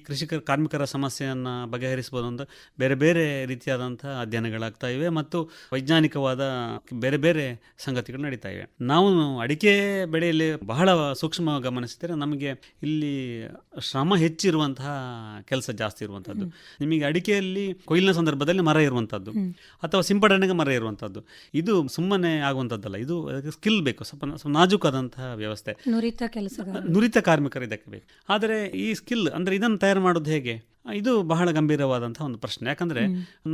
ಕಾರ್ಮಿಕರ ಸಮಸ್ಯೆಯನ್ನು ಬಗೆಹರಿಸ್ಬೋದು ಅಂತ ಬೇರೆ ಬೇರೆ ರೀತಿಯಾದಂಥ ಅಧ್ಯಯನಗಳಾಗ್ತಾ ಇವೆ ಮತ್ತು ವೈಜ್ಞಾನಿಕವಾದ ಬೇರೆ ಬೇರೆ ಸಂಗತಿಗಳು ನಡೀತಾ ಇವೆ. ನಾವು ಅಡಿಕೆ ಬೆಳೆಯಲ್ಲಿ ಬಹಳ ಸೂಕ್ಷ್ಮ ಗಮನಿಸಿದರೆ ನಮಗೆ ಇಲ್ಲಿ ಶ್ರಮ ಹೆಚ್ಚಿರುವಂತಹ ಕೆಲಸ ಜಾಸ್ತಿ ಇರುವಂಥದ್ದು. ನಿಮಗೆ ಅಡಿಕೆಯಲ್ಲಿ ಕೊಯ್ಲಿನ ಸಂದರ್ಭದಲ್ಲಿ ಮರ ಇರುವಂಥದ್ದು ಅಥವಾ ಸಿಂಪಡಣೆಗೆ ಮರ ಇರುವಂಥದ್ದು ಇದು ಸುಮ್ಮನೆ ಆಗುವಂಥದ್ದಲ್ಲ. ಇದು ಸ್ಕಿಲ್ ಬೇಕು, ಸ್ವಲ್ಪ ನಾಜೂಕಾದಂತಹ ವ್ಯವಸ್ಥೆ, ನುರಿತ ಕಾರ್ಮಿಕರು ಇದಕ್ಕೆ ಬೇಕು. ಆದರೆ ಈ ಸ್ಕಿಲ್ ಅಂದರೆ ಇದನ್ನು ತಯಾರು ಮಾಡೋದು ಹೇಗೆ, ಇದು ಬಹಳ ಗಂಭೀರವಾದಂಥ ಒಂದು ಪ್ರಶ್ನೆ. ಯಾಕಂದರೆ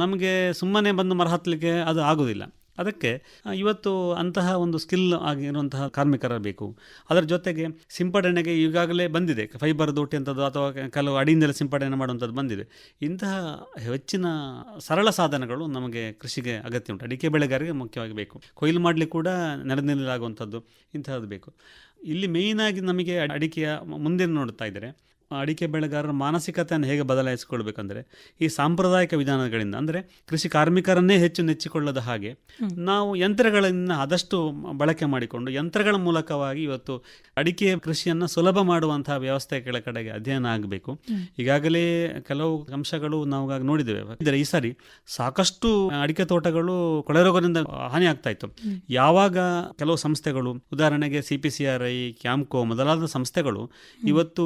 ನಮಗೆ ಸುಮ್ಮನೆ ಬಂದು ಮರ ಹತ್ತಲಿಕ್ಕೆ ಅದು ಆಗೋದಿಲ್ಲ. ಅದಕ್ಕೆ ಇವತ್ತು ಅಂತಹ ಒಂದು ಸ್ಕಿಲ್ ಆಗಿರುವಂತಹ ಕಾರ್ಮಿಕರ ಬೇಕು. ಅದರ ಜೊತೆಗೆ ಸಿಂಪಡಣೆಗೆ ಈಗಾಗಲೇ ಬಂದಿದೆ ಫೈಬರ್ ದೋಟಿ ಅಂಥದ್ದು ಅಥವಾ ಕೆಲವು ಅಡಿಯಿಂದಲೇ ಸಿಂಪಡಣೆ ಮಾಡುವಂಥದ್ದು ಬಂದಿದೆ. ಇಂತಹ ಹೆಚ್ಚಿನ ಸರಳ ಸಾಧನಗಳು ನಮಗೆ ಕೃಷಿಗೆ ಅಗತ್ಯ ಉಂಟು. ಅಡಿಕೆ ಬೆಳೆಗಾರರಿಗೆ ಮುಖ್ಯವಾಗಿ ಬೇಕು. ಕೊಯ್ಲು ಮಾಡಲಿಕ್ಕೆ ಕೂಡ ನೆಲನಿಲಾಗುವಂಥದ್ದು ಇಂತಹದ್ದು ಬೇಕು. ಇಲ್ಲಿ ಮೇಯ್ನಾಗಿ ನಮಗೆ ಅಡಿಕೆಯ ಮುಂದೆ ನೋಡ್ತಾ ಇದ್ದರೆ ಅಡಿಕೆ ಬೆಳೆಗಾರರ ಮಾನಸಿಕತೆಯನ್ನು ಹೇಗೆ ಬದಲಾಯಿಸಿಕೊಳ್ಬೇಕಂದ್ರೆ ಈ ಸಾಂಪ್ರದಾಯಿಕ ವಿಧಾನಗಳಿಂದ, ಅಂದರೆ ಕೃಷಿ ಕಾರ್ಮಿಕರನ್ನೇ ಹೆಚ್ಚು ನೆಚ್ಚಿಕೊಳ್ಳದ ಹಾಗೆ ನಾವು ಯಂತ್ರಗಳನ್ನು ಆದಷ್ಟು ಬಳಕೆ ಮಾಡಿಕೊಂಡು ಯಂತ್ರಗಳ ಮೂಲಕವಾಗಿ ಇವತ್ತು ಅಡಿಕೆ ಕೃಷಿಯನ್ನು ಸುಲಭ ಮಾಡುವಂತಹ ವ್ಯವಸ್ಥೆಗಳ ಕಡೆಗೆ ಅಧ್ಯಯನ ಆಗಬೇಕು. ಈಗಾಗಲೇ ಕೆಲವು ಅಂಶಗಳು ನಾವು ನೋಡಿದ್ದೇವೆ. ಇದ್ರೆ ಈ ಸಾರಿ ಸಾಕಷ್ಟು ಅಡಿಕೆ ತೋಟಗಳು ಕೊಳೆ ರೋಗದಿಂದ ಹಾನಿ ಆಗ್ತಾ ಇತ್ತು. ಯಾವಾಗ ಕೆಲವು ಸಂಸ್ಥೆಗಳು, ಉದಾಹರಣೆಗೆ CPCRI, ಕ್ಯಾಂಪ್ಕೋ ಮೊದಲಾದ ಸಂಸ್ಥೆಗಳು ಇವತ್ತು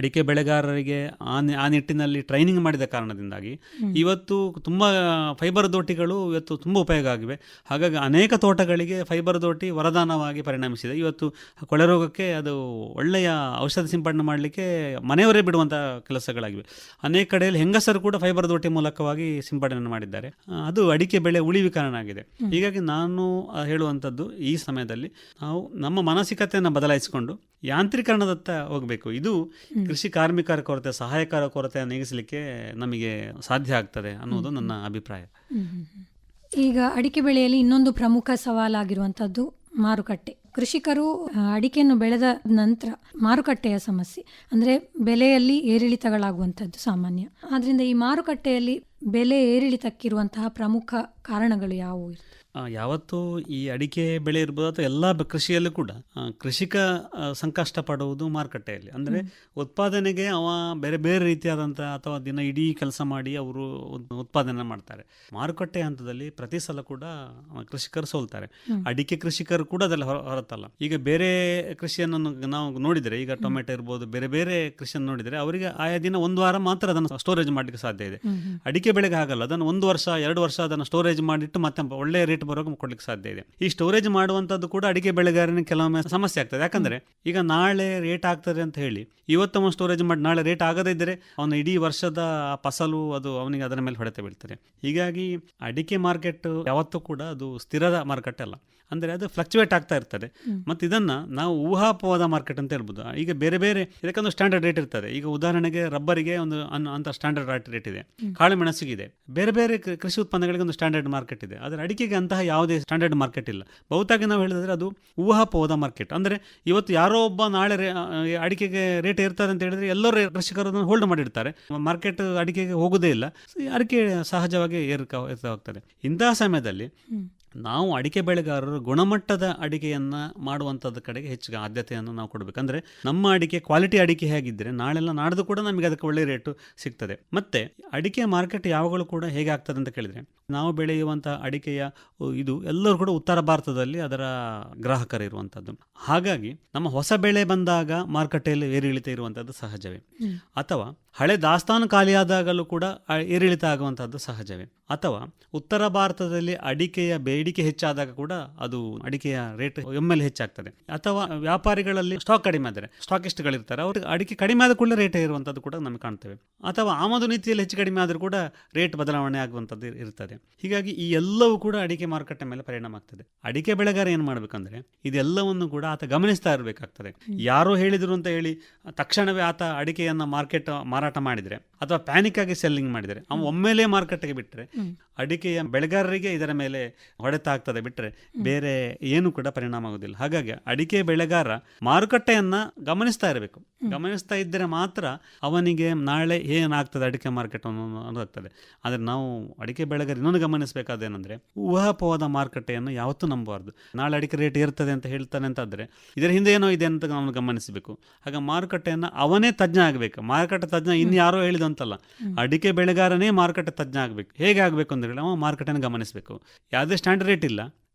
ಅಡಿಕೆ ಬೆಳೆಗಾರರಿಗೆ ಆ ನಿಟ್ಟಿನಲ್ಲಿ ಟ್ರೈನಿಂಗ್ ಮಾಡಿದ ಕಾರಣದಿಂದಾಗಿ ಇವತ್ತು ತುಂಬ ಫೈಬರ್ ದೋಟಿಗಳು ಇವತ್ತು ತುಂಬ ಉಪಯೋಗ ಆಗಿವೆ. ಹಾಗಾಗಿ ಅನೇಕ ತೋಟಗಳಿಗೆ ಫೈಬರ್ ದೋಟಿ ವರದಾನವಾಗಿ ಪರಿಣಮಿಸಿದೆ. ಇವತ್ತು ಕೊಳೆ ರೋಗಕ್ಕೆ ಅದು ಒಳ್ಳೆಯ ಔಷಧ ಸಿಂಪಡಣೆ ಮಾಡಲಿಕ್ಕೆ ಮನೆಯವರೇ ಬಿಡುವಂಥ ಕೆಲಸಗಳಾಗಿವೆ. ಅನೇಕ ಕಡೆಯಲ್ಲಿ ಹೆಂಗಸರು ಕೂಡ ಫೈಬರ್ ದೋಟಿ ಮೂಲಕವಾಗಿ ಸಿಂಪಡಣೆ ಮಾಡಿದ್ದಾರೆ. ಅದು ಅಡಿಕೆ ಬೆಳೆ ಉಳಿವಿ ಕಾರಣ ಆಗಿದೆ. ಹೀಗಾಗಿ ನಾನು ಹೇಳುವಂಥದ್ದು ಈ ಸಮಯದಲ್ಲಿ ನಾವು ನಮ್ಮ ಮಾನಸಿಕತೆಯನ್ನು ಬದಲಾಯಿಸಿಕೊಂಡು ಯಾಂತ್ರೀಕರಣದತ್ತ ಹೋಗಬೇಕು. ಇದು ಕೃಷಿ ಕಾರ್ಮಿಕರ ಕೊರತೆ, ಸಹಾಯಕರ ಕೊರತೆಯನ್ನು ನೀಗಿಸಲಿಕ್ಕೆ ನಮಗೆ ಸಾಧ್ಯ ಆಗ್ತದೆ ಅನ್ನೋದು ನನ್ನ ಅಭಿಪ್ರಾಯ. ಈಗ ಅಡಿಕೆ ಬೆಳೆಯಲ್ಲಿ ಇನ್ನೊಂದು ಪ್ರಮುಖ ಸವಾಲಾಗಿರುವಂಥದ್ದು ಮಾರುಕಟ್ಟೆ. ಕೃಷಿಕರು ಅಡಿಕೆಯನ್ನು ಬೆಳೆದ ನಂತರ ಮಾರುಕಟ್ಟೆಯ ಸಮಸ್ಯೆ, ಅಂದರೆ ಬೆಲೆಯಲ್ಲಿ ಏರಿಳಿತಗಳಾಗುವಂಥದ್ದು ಸಾಮಾನ್ಯ. ಆದ್ದರಿಂದ ಈ ಮಾರುಕಟ್ಟೆಯಲ್ಲಿ ಬೆಲೆ ಏರಿಳಿತಕ್ಕಿರುವಂತಹ ಪ್ರಮುಖ ಕಾರಣಗಳು ಯಾವುವು? ಯಾವತ್ತೂ ಈ ಅಡಿಕೆ ಬೆಳೆ ಇರ್ಬೋದು ಅಥವಾ ಎಲ್ಲ ಕೃಷಿಯಲ್ಲೂ ಕೂಡ ಕೃಷಿಕ ಸಂಕಷ್ಟ ಪಡುವುದು ಮಾರುಕಟ್ಟೆಯಲ್ಲಿ. ಅಂದರೆ ಉತ್ಪಾದನೆಗೆ ಅವ ಬೇರೆ ಬೇರೆ ರೀತಿಯಾದಂಥ ಅಥವಾ ದಿನ ಇಡೀ ಕೆಲಸ ಮಾಡಿ ಅವರು ಉತ್ಪಾದನೆ ಮಾಡ್ತಾರೆ. ಮಾರುಕಟ್ಟೆ ಹಂತದಲ್ಲಿ ಪ್ರತಿ ಸಲ ಕೂಡ ಕೃಷಿಕರು ಸೋಲ್ತಾರೆ. ಅಡಿಕೆ ಕೃಷಿಕರು ಕೂಡ ಅದೆಲ್ಲ ಹೊರತಲ್ಲ. ಈಗ ಬೇರೆ ಕೃಷಿಯನ್ನು ನಾವು ನೋಡಿದರೆ, ಈಗ ಟೊಮೆಟೊ ಇರ್ಬೋದು, ಬೇರೆ ಬೇರೆ ಕೃಷಿಯನ್ನು ನೋಡಿದರೆ ಅವರಿಗೆ ಆಯಾ ದಿನ ಒಂದು ವಾರ ಮಾತ್ರ ಅದನ್ನು ಸ್ಟೋರೇಜ್ ಮಾಡಲಿಕ್ಕೆ ಸಾಧ್ಯ ಇದೆ. ಅಡಿಕೆ ಬೆಳೆಗೆ ಆಗಲ್ಲ. ಅದನ್ನು 1 ವರ್ಷ 2 ವರ್ಷ ಅದನ್ನು ಸ್ಟೋರೇಜ್ ಮಾಡಿಟ್ಟು ಮತ್ತೆ ಒಳ್ಳೆ ರೇಟ್ ಬರೋಕೆ ಕೊಡ್ಲಿಕ್ಕೆ ಸಾಧ್ಯ ಇದೆ. ಈ ಸ್ಟೋರೇಜ್ ಮಾಡುವಂಥದ್ದು ಕೂಡ ಅಡಿಕೆ ಬೆಳೆಗಾರನಿಗೆ ಕೆಲವೊಮ್ಮೆ ಸಮಸ್ಯೆ ಆಗ್ತದೆ. ಯಾಕಂದ್ರೆ ಈಗ ನಾಳೆ ರೇಟ್ ಆಗ್ತದೆ ಅಂತ ಹೇಳಿ ಇವತ್ತು ಅವನು ಸ್ಟೋರೇಜ್ ಮಾಡಿ ನಾಳೆ ರೇಟ್ ಆಗದೇ ಇದ್ದರೆ ಅವನ ಇಡೀ ವರ್ಷದ ಫಸಲು ಅದು ಅವನಿಗೆ ಅದರ ಮೇಲೆ ಹೊಡೆತ ಬೀಳ್ತಾರೆ. ಹೀಗಾಗಿ ಅಡಿಕೆ ಮಾರ್ಕೆಟ್ ಯಾವತ್ತೂ ಕೂಡ ಅದು ಸ್ಥಿರದ ಮಾರುಕಟ್ಟೆ ಅಲ್ಲ. ಅಂದರೆ ಅದು ಫ್ಲಕ್ಚುವೇಟ್ ಆಗ್ತಾ ಇರ್ತದೆ. ಮತ್ತು ಇದನ್ನು ನಾವು ಊಹಾಪೋಹದ ಮಾರ್ಕೆಟ್ ಅಂತ ಹೇಳ್ಬೋದು. ಈಗ ಬೇರೆ ಬೇರೆ ಇದಕ್ಕೊಂದು ಸ್ಟ್ಯಾಂಡರ್ಡ್ ರೇಟ್ ಇರ್ತದೆ. ಈಗ ಉದಾಹರಣೆಗೆ ರಬ್ಬರಿಗೆ ಒಂದು ಅಂತ ಸ್ಟ್ಯಾಂಡರ್ಡ್ ರೇಟ್ ಇದೆ, ಕಾಳು ಮೆಣಸಿಗಿದೆ, ಬೇರೆ ಬೇರೆ ಕೃಷಿ ಉತ್ಪನ್ನಗಳಿಗೆ ಒಂದು ಸ್ಟ್ಯಾಂಡರ್ಡ್ ಮಾರ್ಕೆಟ್ ಇದೆ. ಆದರೆ ಅಡಿಕೆಗೆ ಅಂತಹ ಯಾವುದೇ ಸ್ಟ್ಯಾಂಡರ್ಡ್ ಮಾರ್ಕೆಟ್ ಇಲ್ಲ. ಬಹುತಾಗಿ ನಾವು ಹೇಳಿದ್ರೆ ಅದು ಊಹಾಪೋಹದ ಮಾರ್ಕೆಟ್. ಅಂದರೆ ಇವತ್ತು ಯಾರೋ ಒಬ್ಬ ನಾಳೆ ಅಡಿಕೆಗೆ ರೇಟ್ ಇರ್ತದೆ ಅಂತ ಹೇಳಿದ್ರೆ ಎಲ್ಲರೂ ಕೃಷಿಕರು ಅದನ್ನು ಹೋಲ್ಡ್ ಮಾಡಿರ್ತಾರೆ. ಮಾರ್ಕೆಟ್ ಅಡಿಕೆಗೆ ಹೋಗೋದೇ ಇಲ್ಲ, ಅಡಿಕೆ ಸಹಜವಾಗಿ ಏರ್ತಾ ಹೋಗ್ತದೆ. ಇಂತಹ ಸಮಯದಲ್ಲಿ ನಾವು ಅಡಿಕೆ ಬೆಳೆಗಾರರು ಗುಣಮಟ್ಟದ ಅಡಿಕೆಯನ್ನು ಮಾಡುವಂಥದ್ದು ಕಡೆಗೆ ಹೆಚ್ಚು ಆದ್ಯತೆಯನ್ನು ನಾವು ಕೊಡಬೇಕಂದ್ರೆ ನಮ್ಮ ಅಡಿಕೆ ಕ್ವಾಲಿಟಿ ಅಡಿಕೆ ಹೇಗಿದ್ದರೆ ನಾಳೆಲ್ಲ ನಾಡ್ದು ಕೂಡ ನಮಗೆ ಅದಕ್ಕೆ ಒಳ್ಳೆ ರೇಟು ಸಿಗ್ತದೆ. ಮತ್ತು ಅಡಿಕೆ ಮಾರ್ಕೆಟ್ ಯಾವಾಗಲೂ ಕೂಡ ಹೇಗೆ ಆಗ್ತದೆ ಅಂತ ಕೇಳಿದರೆ, ನಾವು ಬೆಳೆಯುವಂಥ ಅಡಿಕೆಯ ಇದು ಎಲ್ಲರೂ ಕೂಡ ಉತ್ತರ ಭಾರತದಲ್ಲಿ ಅದರ ಗ್ರಾಹಕರು ಇರುವಂಥದ್ದು. ಹಾಗಾಗಿ ನಮ್ಮ ಹೊಸ ಬೆಳೆ ಬಂದಾಗ ಮಾರುಕಟ್ಟೆಯಲ್ಲಿ ಏರಿಳಿತ ಇರುವಂಥದ್ದು ಸಹಜವೇ, ಅಥವಾ ಹಳೆ ದಾಸ್ತಾನು ಖಾಲಿಯಾದಾಗಲೂ ಕೂಡ ಏರಿಳಿತ ಆಗುವಂಥದ್ದು ಸಹಜವೇ, ಅಥವಾ ಉತ್ತರ ಭಾರತದಲ್ಲಿ ಅಡಿಕೆಯ ಬೇಡಿಕೆ ಹೆಚ್ಚಾದಾಗ ಕೂಡ ಅದು ಅಡಿಕೆಯ ರೇಟ್ ಒಮ್ಮೆಲೆ ಹೆಚ್ಚಾಗ್ತದೆ, ಅಥವಾ ವ್ಯಾಪಾರಿಗಳಲ್ಲಿ ಸ್ಟಾಕ್ ಕಡಿಮೆ ಆದರೆ ಸ್ಟಾಕಿಸ್ಟ್ಗಳಿರ್ತಾರೆ, ಅವ್ರಿಗೆ ಅಡಿಕೆ ಕಡಿಮೆ ಆದ ಕೂಡ ರೇಟ್ ಇರುವಂಥದ್ದು ಕೂಡ ನಮಗೆ ಕಾಣ್ತೇವೆ, ಅಥವಾ ಆಮದು ನೀತಿಯಲ್ಲಿ ಹೆಚ್ಚು ಕಡಿಮೆ ಆದರೂ ಕೂಡ ರೇಟ್ ಬದಲಾವಣೆ ಆಗುವಂಥದ್ದು ಇರ್ತದೆ. ಹೀಗಾಗಿ ಈ ಎಲ್ಲವೂ ಕೂಡ ಅಡಿಕೆ ಮಾರುಕಟ್ಟೆ ಮೇಲೆ ಪರಿಣಾಮ ಆಗ್ತದೆ. ಅಡಿಕೆ ಬೆಳೆಗಾರ ಏನು ಮಾಡಬೇಕಂದ್ರೆ ಇದೆಲ್ಲವನ್ನು ಕೂಡ ಆತ ಗಮನಿಸ್ತಾ ಇರಬೇಕಾಗ್ತದೆ. ಯಾರೋ ಹೇಳಿದ್ರು ಅಂತ ಹೇಳಿ ತಕ್ಷಣವೇ ಆತ ಅಡಿಕೆಯನ್ನು ಮಾರಾಟ ಮಾಡಿದರೆ ಅಥವಾ ಪ್ಯಾನಿಕ್ ಆಗಿ ಸೆಲ್ಲಿಂಗ್ ಮಾಡಿದರೆ, ಅವನು ಒಮ್ಮೆಲೇ ಮಾರುಕಟ್ಟೆಗೆ ಬಿಟ್ಟರೆ ಅಡಿಕೆಯ ಬೆಳೆಗಾರರಿಗೆ ಇದರ ಮೇಲೆ ಹೊಡೆತ ಆಗ್ತದೆ, ಬಿಟ್ಟರೆ ಬೇರೆ ಏನು ಕೂಡ ಪರಿಣಾಮ ಆಗೋದಿಲ್ಲ. ಹಾಗಾಗಿ ಅಡಿಕೆ ಬೆಳೆಗಾರ ಮಾರುಕಟ್ಟೆಯನ್ನು ಗಮನಿಸ್ತಾ ಇರಬೇಕು. ಗಮನಿಸ್ತಾ ಇದ್ದರೆ ಮಾತ್ರ ಅವನಿಗೆ ನಾಳೆ ಏನಾಗ್ತದೆ ಅಡಿಕೆ ಮಾರ್ಕೆಟ್ ಅನ್ನೋದಾಗ್ತದೆ. ಆದರೆ ನಾವು ಅಡಿಕೆ ಬೆಳೆಗಾರ ಇನ್ನೊಂದು ಗಮನಿಸಬೇಕಾದೇನೆಂದರೆ, ಊಹಾಪೋಹದ ಮಾರುಕಟ್ಟೆಯನ್ನು ಯಾವತ್ತೂ ನಂಬಬಾರ್ದು. ನಾಳೆ ಅಡಿಕೆ ರೇಟ್ ಇರ್ತದೆ ಅಂತ ಹೇಳ್ತಾನೆ ಅಂತಾದರೆ ಇದರ ಹಿಂದೆ ಏನೋ ಇದೆ ಅಂತ ನಾವು ಗಮನಿಸಬೇಕು. ಹಾಗೆ ಮಾರುಕಟ್ಟೆಯನ್ನು ಅವನೇ ತಜ್ಞ ಆಗಬೇಕು. ಮಾರುಕಟ್ಟೆ ತಜ್ಞ ಇನ್ಯಾರೋ ಹೇಳಿದಂತಲ್ಲ, ಅಡಿಕೆ ಬೆಳೆಗಾರನೇ ಮಾರುಕಟ್ಟೆ ತಜ್ಞ ಆಗಬೇಕು. ಹೇಗೆ ಆಗಬೇಕು ಅಂದರೆ ಅವ ಮಾರುಕಟ್ಟೆಯನ್ನು ಗಮನಿಸಬೇಕು. ಯಾವುದೇ ಸ್ಟ್ಯಾಂಡರ್ಡ್ ರೇಟ್ ಇಲ್ಲ,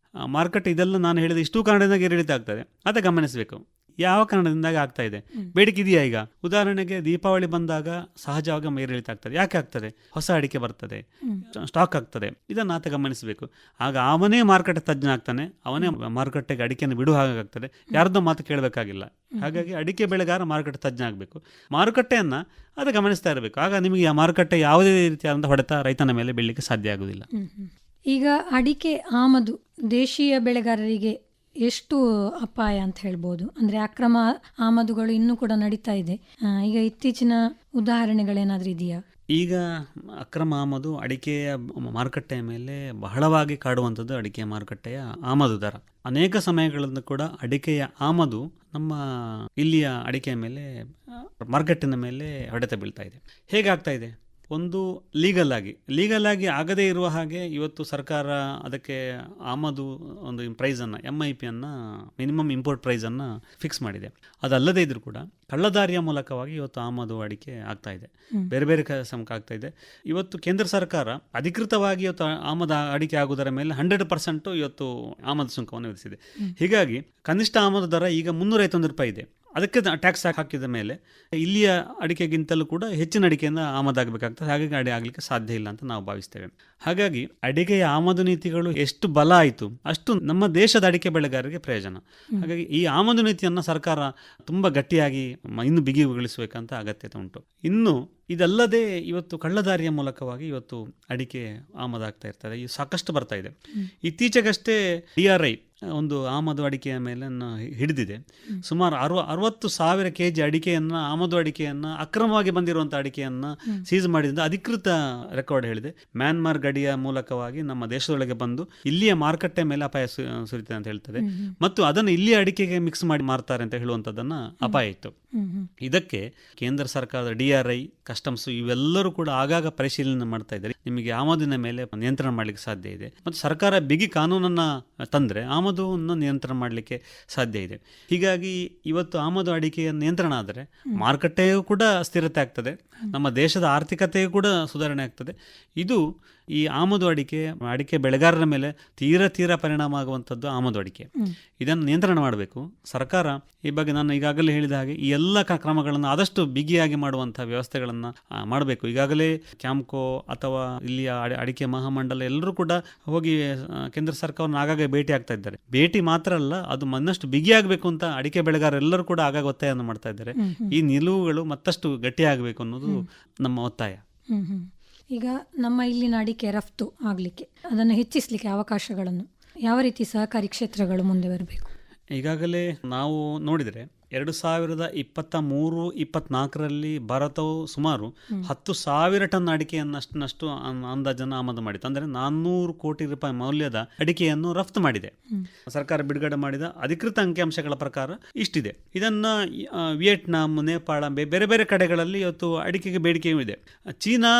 ಮಾರುಕಟ್ಟೆ ಇದೆಲ್ಲ ನಾನು ಹೇಳಿದ ಇಷ್ಟು ಕಾರಣದಿಂದ ಏರಿಳಿತ ಆಗ್ತದೆ ಅಂತ ಗಮನಿಸಬೇಕು. ಯಾವ ಕಾರಣದಿಂದಾಗ ಆಗ್ತಾ ಇದೆ, ಬೇಡಿಕೆ ಇದೆಯಾ? ಈಗ ಉದಾಹರಣೆಗೆ ದೀಪಾವಳಿ ಬಂದಾಗ ಸಹಜವಾಗಿ ಏರಿಳಿತ ಆಗ್ತದೆ. ಯಾಕೆ ಆಗ್ತದೆ? ಹೊಸ ಅಡಿಕೆ ಬರ್ತದೆ, ಸ್ಟಾಕ್ ಆಗ್ತದೆ. ಇದನ್ನು ಆತ ಗಮನಿಸಬೇಕು. ಆಗ ಅವನೇ ಮಾರುಕಟ್ಟೆ ತಜ್ಞ ಆಗ್ತಾನೆ, ಅವನೇ ಮಾರುಕಟ್ಟೆಗೆ ಅಡಿಕೆಯನ್ನು ಬಿಡುವ ಹಾಗಾಗ್ತದೆ. ಯಾರ್ದೋ ಮಾತು ಕೇಳಬೇಕಾಗಿಲ್ಲ. ಹಾಗಾಗಿ ಅಡಿಕೆ ಬೆಳೆಗಾರ ಮಾರುಕಟ್ಟೆ ತಜ್ಞ ಆಗಬೇಕು, ಮಾರುಕಟ್ಟೆಯನ್ನು ಅದು ಗಮನಿಸ್ತಾ ಇರಬೇಕು. ಆಗ ನಿಮಗೆ ಆ ಮಾರುಕಟ್ಟೆ ಯಾವುದೇ ರೀತಿಯಾದಂಥ ಹೊಡೆತ ರೈತನ ಮೇಲೆ ಬೀಳಲಿಕ್ಕೆ ಸಾಧ್ಯ ಆಗುವುದಿಲ್ಲ. ಈಗ ಅಡಿಕೆ ಆಮದು ದೇಶೀಯ ಬೆಳೆಗಾರರಿಗೆ ಎಷ್ಟು ಅಪಾಯ ಅಂತ ಹೇಳ್ಬೋದು? ಅಂದರೆ ಅಕ್ರಮ ಆಮದುಗಳು ಇನ್ನೂ ಕೂಡ ನಡೀತಾ ಇದೆ. ಈಗ ಇತ್ತೀಚಿನ ಉದಾಹರಣೆಗಳೇನಾದರೂ ಇದೆಯಾ? ಈಗ ಅಕ್ರಮ ಆಮದು ಅಡಿಕೆಯ ಮಾರುಕಟ್ಟೆಯ ಮೇಲೆ ಬಹಳವಾಗಿ ಕಾಡುವಂಥದ್ದು ಅಡಿಕೆಯ ಮಾರುಕಟ್ಟೆಯ ಆಮದು ದರ. ಅನೇಕ ಸಮಯಗಳನ್ನು ಕೂಡ ಅಡಿಕೆಯ ಆಮದು ನಮ್ಮ ಇಲ್ಲಿಯ ಅಡಿಕೆಯ ಮೇಲೆ ಮಾರ್ಕೆಟಿನ ಮೇಲೆ ಹೊಡೆತ ಬೀಳ್ತಾ ಇದೆ. ಹೇಗಾಗ್ತಾ ಇದೆ? ಒಂದು ಲೀಗಲ್ ಆಗಿ ಆಗದೇ ಇರುವ ಹಾಗೆ ಇವತ್ತು ಸರ್ಕಾರ ಅದಕ್ಕೆ ಆಮದು ಒಂದು ಪ್ರೈಸನ್ನು MIP-ಯನ್ನು ಮಿನಿಮಮ್ ಇಂಪೋರ್ಟ್ ಪ್ರೈಸನ್ನು ಫಿಕ್ಸ್ ಮಾಡಿದೆ. ಅದಲ್ಲದೇ ಇದ್ರೂ ಕೂಡ ಕಳ್ಳದಾರಿಯ ಮೂಲಕವಾಗಿ ಇವತ್ತು ಆಮದು ಅಡಿಕೆ ಆಗ್ತಾ ಇದೆ, ಬೇರೆ ಬೇರೆ ಸಮಕ ಆಗ್ತಾ ಇದೆ. ಇವತ್ತು ಕೇಂದ್ರ ಸರ್ಕಾರ ಅಧಿಕೃತವಾಗಿ ಇವತ್ತು ಆಮದು ಅಡಿಕೆ ಆಗುವುದರ ಮೇಲೆ 100% ಇವತ್ತು ಆಮದು ಸುಂಕವನ್ನು ವಿಧಿಸಿದೆ. ಹೀಗಾಗಿ ಕನಿಷ್ಠ ಆಮದು ದರ ಈಗ 351 ರೂಪಾಯಿ ಇದೆ. ಅದಕ್ಕೆ ಟ್ಯಾಕ್ಸ್ ಹಾಕಿದ ಮೇಲೆ ಇಲ್ಲಿಯ ಅಡಿಕೆಗಿಂತಲೂ ಕೂಡ ಹೆಚ್ಚಿನ ಅಡಿಕೆಯನ್ನು ಆಮದಾಗಬೇಕಾಗ್ತದೆ. ಹಾಗಾಗಿ ಆಗಲಿಕ್ಕೆ ಸಾಧ್ಯ ಇಲ್ಲ ಅಂತ ನಾವು ಭಾವಿಸ್ತೇವೆ. ಹಾಗಾಗಿ ಅಡಿಕೆಯ ಆಮದು ನೀತಿಗಳು ಎಷ್ಟು ಬಲ ಆಯಿತು ಅಷ್ಟು ನಮ್ಮ ದೇಶದ ಅಡಿಕೆ ಬೆಳೆಗಾರರಿಗೆ ಪ್ರಯೋಜನ. ಹಾಗಾಗಿ ಈ ಆಮದು ನೀತಿಯನ್ನು ಸರ್ಕಾರ ತುಂಬ ಗಟ್ಟಿಯಾಗಿ ಇನ್ನೂ ಬಿಗಿಗೊಳಿಸಬೇಕಂತ ಅಗತ್ಯತೆ ಉಂಟು. ಇನ್ನು ಇದಲ್ಲದೆ ಇವತ್ತು ಕಳ್ಳದಾರಿಯ ಮೂಲಕವಾಗಿ ಇವತ್ತು ಅಡಿಕೆ ಆಮದಾಗ್ತಾ ಇರ್ತದೆ, ಇದು ಸಾಕಷ್ಟು ಬರ್ತಾ ಇದೆ. ಇತ್ತೀಚೆಗಷ್ಟೇ DRI ಒಂದು ಆಮದು ಅಡಿಕೆಯ ಮೇಲೆ ಹಿಡಿದಿದೆ. ಸುಮಾರು 60,000 kg ಅಡಿಕೆಯನ್ನು, ಆಮದು ಅಡಿಕೆಯನ್ನು, ಅಕ್ರಮವಾಗಿ ಬಂದಿರುವಂಥ ಅಡಿಕೆಯನ್ನು ಸೀಸ್ ಮಾಡಿದ ಅಧಿಕೃತ ರೆಕಾರ್ಡ್ ಹೇಳಿದೆ. ಮ್ಯಾನ್ಮಾರ್ ಗಡಿಯ ಮೂಲಕವಾಗಿ ನಮ್ಮ ದೇಶದೊಳಗೆ ಬಂದು ಇಲ್ಲಿಯ ಮಾರುಕಟ್ಟೆ ಮೇಲೆ ಅಪಾಯ ಸುರಿತದೆ ಅಂತ ಹೇಳ್ತದೆ. ಮತ್ತು ಅದನ್ನು ಇಲ್ಲಿಯ ಅಡಿಕೆಗೆ ಮಿಕ್ಸ್ ಮಾಡಿ ಮಾರ್ತಾರೆ ಅಂತ ಹೇಳುವಂಥದ್ದನ್ನು ಅಪಾಯ ಇತ್ತು. ಇದಕ್ಕೆ ಕೇಂದ್ರ ಸರ್ಕಾರದ DRI, ಕಸ್ಟಮ್ಸ್ ಇವೆಲ್ಲರೂ ಕೂಡ ಆಗಾಗ ಪರಿಶೀಲನೆ ಮಾಡ್ತಾ ಇದ್ದಾರೆ. ನಿಮಗೆ ಆಮದಿನ ಮೇಲೆ ನಿಯಂತ್ರಣ ಮಾಡಲಿಕ್ಕೆ ಸಾಧ್ಯ ಇದೆ. ಮತ್ತು ಸರ್ಕಾರ ಬಿಗಿ ಕಾನೂನನ್ನು ತಂದರೆ ಆಮದುವನ್ನು ನಿಯಂತ್ರಣ ಮಾಡಲಿಕ್ಕೆ ಸಾಧ್ಯ ಇದೆ. ಹೀಗಾಗಿ ಇವತ್ತು ಆಮದು ಅಡಿಕೆಯ ನಿಯಂತ್ರಣ ಆದರೆ ಮಾರುಕಟ್ಟೆಯೂ ಕೂಡ ಸ್ಥಿರತೆ ಆಗ್ತದೆ, ನಮ್ಮ ದೇಶದ ಆರ್ಥಿಕತೆಯೂ ಕೂಡ ಸುಧಾರಣೆ ಆಗ್ತದೆ. ಇದು ಈ ಆಮದು ಅಡಿಕೆ ಬೆಳೆಗಾರರ ಮೇಲೆ ತೀರ ಪರಿಣಾಮ ಆಗುವಂಥದ್ದು ಆಮದು ಅಡಿಕೆ. ಇದನ್ನು ನಿಯಂತ್ರಣ ಮಾಡಬೇಕು ಸರ್ಕಾರ. ಈ ಬಗ್ಗೆ ನಾನು ಈಗಾಗಲೇ ಹೇಳಿದ ಹಾಗೆ ಈ ಎಲ್ಲ ಕ್ರಮಗಳನ್ನು ಆದಷ್ಟು ಬಿಗಿಯಾಗಿ ಮಾಡುವಂಥ ವ್ಯವಸ್ಥೆಗಳನ್ನು ಮಾಡಬೇಕು. ಈಗಾಗಲೇ ಕ್ಯಾಂಪ್ಕೋ ಅಥವಾ ಇಲ್ಲಿಯ ಅಡಿಕೆ ಮಹಾಮಂಡಲ ಎಲ್ಲರೂ ಕೂಡ ಹೋಗಿ ಕೇಂದ್ರ ಸರ್ಕಾರವನ್ನು ಆಗಾಗ ಭೇಟಿ ಆಗ್ತಾ ಇದ್ದಾರೆ. ಭೇಟಿ ಮಾತ್ರ ಅಲ್ಲ, ಅದು ಮತ್ತಷ್ಟು ಬಿಗಿಯಾಗಬೇಕು ಅಂತ ಅಡಿಕೆ ಬೆಳೆಗಾರರೆಲ್ಲರೂ ಕೂಡ ಆಗಾಗ ಒತ್ತಾಯವನ್ನು ಮಾಡ್ತಾ ಇದ್ದಾರೆ. ಈ ನಿಲುವುಗಳು ಮತ್ತಷ್ಟು ಗಟ್ಟಿಯಾಗಬೇಕು ಅನ್ನೋದು ನಮ್ಮ ಒತ್ತಾಯ. ಈಗ ನಮ್ಮ ಇಲ್ಲಿನ ಅಡಿಕೆ ರಫ್ತು ಆಗಲಿಕ್ಕೆ, ಅದನ್ನು ಹೆಚ್ಚಿಸಲಿಕ್ಕೆ ಅವಕಾಶಗಳನ್ನು ಯಾವ ರೀತಿ ಸಹಕಾರಿ ಕ್ಷೇತ್ರಗಳು ಮುಂದೆ ಬರಬೇಕು? ಈಗಾಗಲೇ ನಾವು ನೋಡಿದರೆ 2023-24ರಲ್ಲಿ ಭಾರತವು ಸುಮಾರು 10,000 ಟನ್ ಅಡಿಕೆಯನ್ನಷ್ಟು ಅಂದಾಜನ್ನು ಆಮದು ಮಾಡಿತು. ಅಂದರೆ 400 ಕೋಟಿ ರೂಪಾಯಿ ಮೌಲ್ಯದ ಅಡಿಕೆಯನ್ನು ರಫ್ತು ಮಾಡಿದೆ. ಸರ್ಕಾರ ಬಿಡುಗಡೆ ಮಾಡಿದ ಅಧಿಕೃತ ಅಂಕಿಅಂಶಗಳ ಪ್ರಕಾರ ಇಷ್ಟಿದೆ. ಇದನ್ನು ವಿಯೆಟ್ನಾಂ, ನೇಪಾಳ, ಬೇರೆ ಬೇರೆ ಕಡೆಗಳಲ್ಲಿ ಇವತ್ತು ಅಡಿಕೆಗೆ ಬೇಡಿಕೆಯೂ ಇದೆ. ಚೀನಾ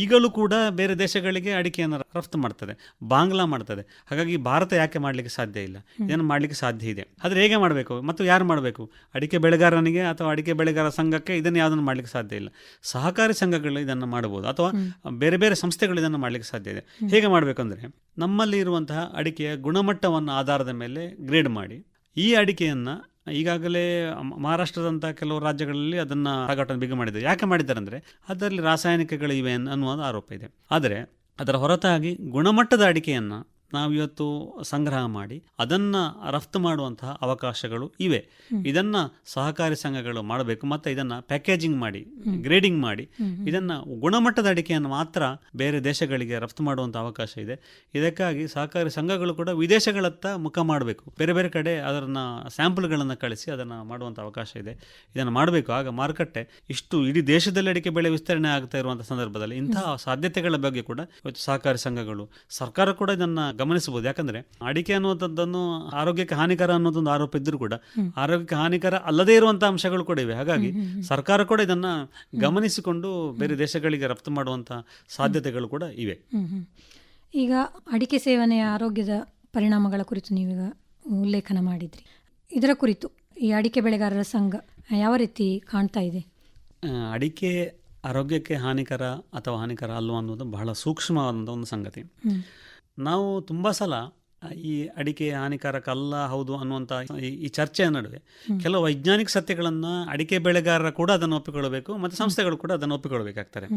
ಈಗಲೂ ಕೂಡ ಬೇರೆ ದೇಶಗಳಿಗೆ ಅಡಿಕೆಯನ್ನು ರಫ್ತು ಮಾಡ್ತದೆ, ಬಾಂಗ್ಲಾ ಮಾಡ್ತದೆ. ಹಾಗಾಗಿ ಭಾರತ ಯಾಕೆ ಮಾಡಲಿಕ್ಕೆ ಸಾಧ್ಯ ಇಲ್ಲ? ಇದನ್ನು ಮಾಡಲಿಕ್ಕೆ ಸಾಧ್ಯ ಇದೆ. ಆದರೆ ಹೇಗೆ ಮಾಡಬೇಕು ಮತ್ತು ಯಾರು ಮಾಡಬೇಕು? ಅಡಿಕೆ ಬೆಳೆಗಾರನಿಗೆ ಅಥವಾ ಅಡಿಕೆ ಬೆಳೆಗಾರ ಸಂಘಕ್ಕೆ ಇದನ್ನು ಯಾವುದನ್ನು ಮಾಡಲಿಕ್ಕೆ ಸಾಧ್ಯ ಇಲ್ಲ. ಸಹಕಾರಿ ಸಂಘಗಳು ಇದನ್ನು ಮಾಡಬಹುದು, ಅಥವಾ ಬೇರೆ ಬೇರೆ ಸಂಸ್ಥೆಗಳು ಇದನ್ನು ಮಾಡಲಿಕ್ಕೆ ಸಾಧ್ಯ ಇದೆ. ಹೇಗೆ ಮಾಡಬೇಕಂದ್ರೆ, ನಮ್ಮಲ್ಲಿ ಇರುವಂತಹ ಅಡಿಕೆಯ ಗುಣಮಟ್ಟವನ್ನು ಆಧಾರದ ಮೇಲೆ ಗ್ರೇಡ್ ಮಾಡಿ ಈ ಅಡಿಕೆಯನ್ನು ಈಗಾಗಲೇ ಮಹಾರಾಷ್ಟ್ರದಂಥ ಕೆಲವು ರಾಜ್ಯಗಳಲ್ಲಿ ಅದನ್ನು ಸಾಗಾಟವನ್ನು ಬಿಗಿ ಮಾಡಿದ್ದಾರೆ. ಯಾಕೆ ಮಾಡಿದ್ದಾರೆ ಅಂದರೆ ಅದರಲ್ಲಿ ರಾಸಾಯನಿಕಗಳು ಇವೆ ಅನ್ನುವ ಆರೋಪ ಇದೆ. ಆದರೆ ಅದರ ಹೊರತಾಗಿ ಗುಣಮಟ್ಟದ ಅಡಿಕೆಯನ್ನು ನಾವಿವತ್ತು ಸಂಗ್ರಹ ಮಾಡಿ ಅದನ್ನು ರಫ್ತು ಮಾಡುವಂತಹ ಅವಕಾಶಗಳು ಇವೆ. ಇದನ್ನು ಸಹಕಾರಿ ಸಂಘಗಳು ಮಾಡಬೇಕು ಮತ್ತು ಇದನ್ನು ಪ್ಯಾಕೇಜಿಂಗ್ ಮಾಡಿ, ಗ್ರೇಡಿಂಗ್ ಮಾಡಿ, ಇದನ್ನು ಗುಣಮಟ್ಟದ ಅಡಿಕೆಯನ್ನು ಮಾತ್ರ ಬೇರೆ ದೇಶಗಳಿಗೆ ರಫ್ತು ಮಾಡುವಂಥ ಅವಕಾಶ ಇದೆ. ಇದಕ್ಕಾಗಿ ಸಹಕಾರಿ ಸಂಘಗಳು ಕೂಡ ವಿದೇಶಗಳತ್ತ ಮುಖ ಮಾಡಬೇಕು. ಬೇರೆ ಬೇರೆ ಕಡೆ ಅದನ್ನು ಸ್ಯಾಂಪಲ್ಗಳನ್ನು ಕಳಿಸಿ ಅದನ್ನು ಮಾಡುವಂಥ ಅವಕಾಶ ಇದೆ. ಇದನ್ನು ಮಾಡಬೇಕು. ಆಗ ಮಾರುಕಟ್ಟೆ ಇಷ್ಟು ಇಡೀ ದೇಶದಲ್ಲಿ ಅಡಿಕೆ ಬೆಳೆ ವಿಸ್ತರಣೆ ಆಗ್ತಾ ಇರುವಂಥ ಸಂದರ್ಭದಲ್ಲಿ ಇಂತಹ ಸಾಧ್ಯತೆಗಳ ಬಗ್ಗೆ ಕೂಡ ಇವತ್ತು ಸಹಕಾರಿ ಸಂಘಗಳು, ಸರ್ಕಾರ ಕೂಡ ಇದನ್ನು ಗಮನಿಸಬಹುದು. ಯಾಕಂದ್ರೆ ಅಡಿಕೆ ಅನ್ನುವಂಥದ್ದನ್ನು ಆರೋಗ್ಯಕ್ಕೆ ಹಾನಿಕರ ಅನ್ನೋದೊಂದು ಆರೋಪ ಇದ್ರೂ ಕೂಡ ಆರೋಗ್ಯಕ್ಕೆ ಹಾನಿಕರ ಅಲ್ಲದೇ ಇರುವಂತಹ ಅಂಶಗಳು ಕೂಡ ಇವೆ. ಹಾಗಾಗಿ ಸರ್ಕಾರ ಕೂಡ ಇದನ್ನ ಗಮನಿಸಿಕೊಂಡು ಬೇರೆ ದೇಶಗಳಿಗೆ ರಫ್ತು ಮಾಡುವಂತಹ ಸಾಧ್ಯತೆಗಳು ಕೂಡ ಇವೆ. ಈಗ ಅಡಿಕೆ ಸೇವನೆಯ ಆರೋಗ್ಯದ ಪರಿಣಾಮಗಳ ಕುರಿತು ನೀವೀಗ ಉಲ್ಲೇಖನ ಮಾಡಿದ್ರಿ. ಇದರ ಕುರಿತು ಈ ಅಡಿಕೆ ಬೆಳೆಗಾರರ ಸಂಘ ಯಾವ ರೀತಿ ಕಾಣ್ತಾ ಇದೆ? ಅಡಿಕೆ ಆರೋಗ್ಯಕ್ಕೆ ಹಾನಿಕರ ಅಥವಾ ಹಾನಿಕರ ಅಲ್ವ ಅನ್ನೋದು ಬಹಳ ಸೂಕ್ಷ್ಮವಾದಂಥ ಒಂದು ಸಂಗತಿ. ನಾವು ತುಂಬ ಸಲ ಈ ಅಡಿಕೆ ಹಾನಿಕಾರಕ ಅಲ್ಲ ಹೌದು ಅನ್ನುವಂಥ ಈ ಚರ್ಚೆಯ ನಡುವೆ ಕೆಲವು ವೈಜ್ಞಾನಿಕ ಸತ್ಯಗಳನ್ನು ಅಡಿಕೆ ಬೆಳೆಗಾರರ ಕೂಡ ಅದನ್ನು ಒಪ್ಪಿಕೊಳ್ಳಬೇಕು ಮತ್ತು ಸಂಸ್ಥೆಗಳು ಕೂಡ ಅದನ್ನು ಒಪ್ಪಿಕೊಳ್ಳಬೇಕಾಗ್ತಾರೆ.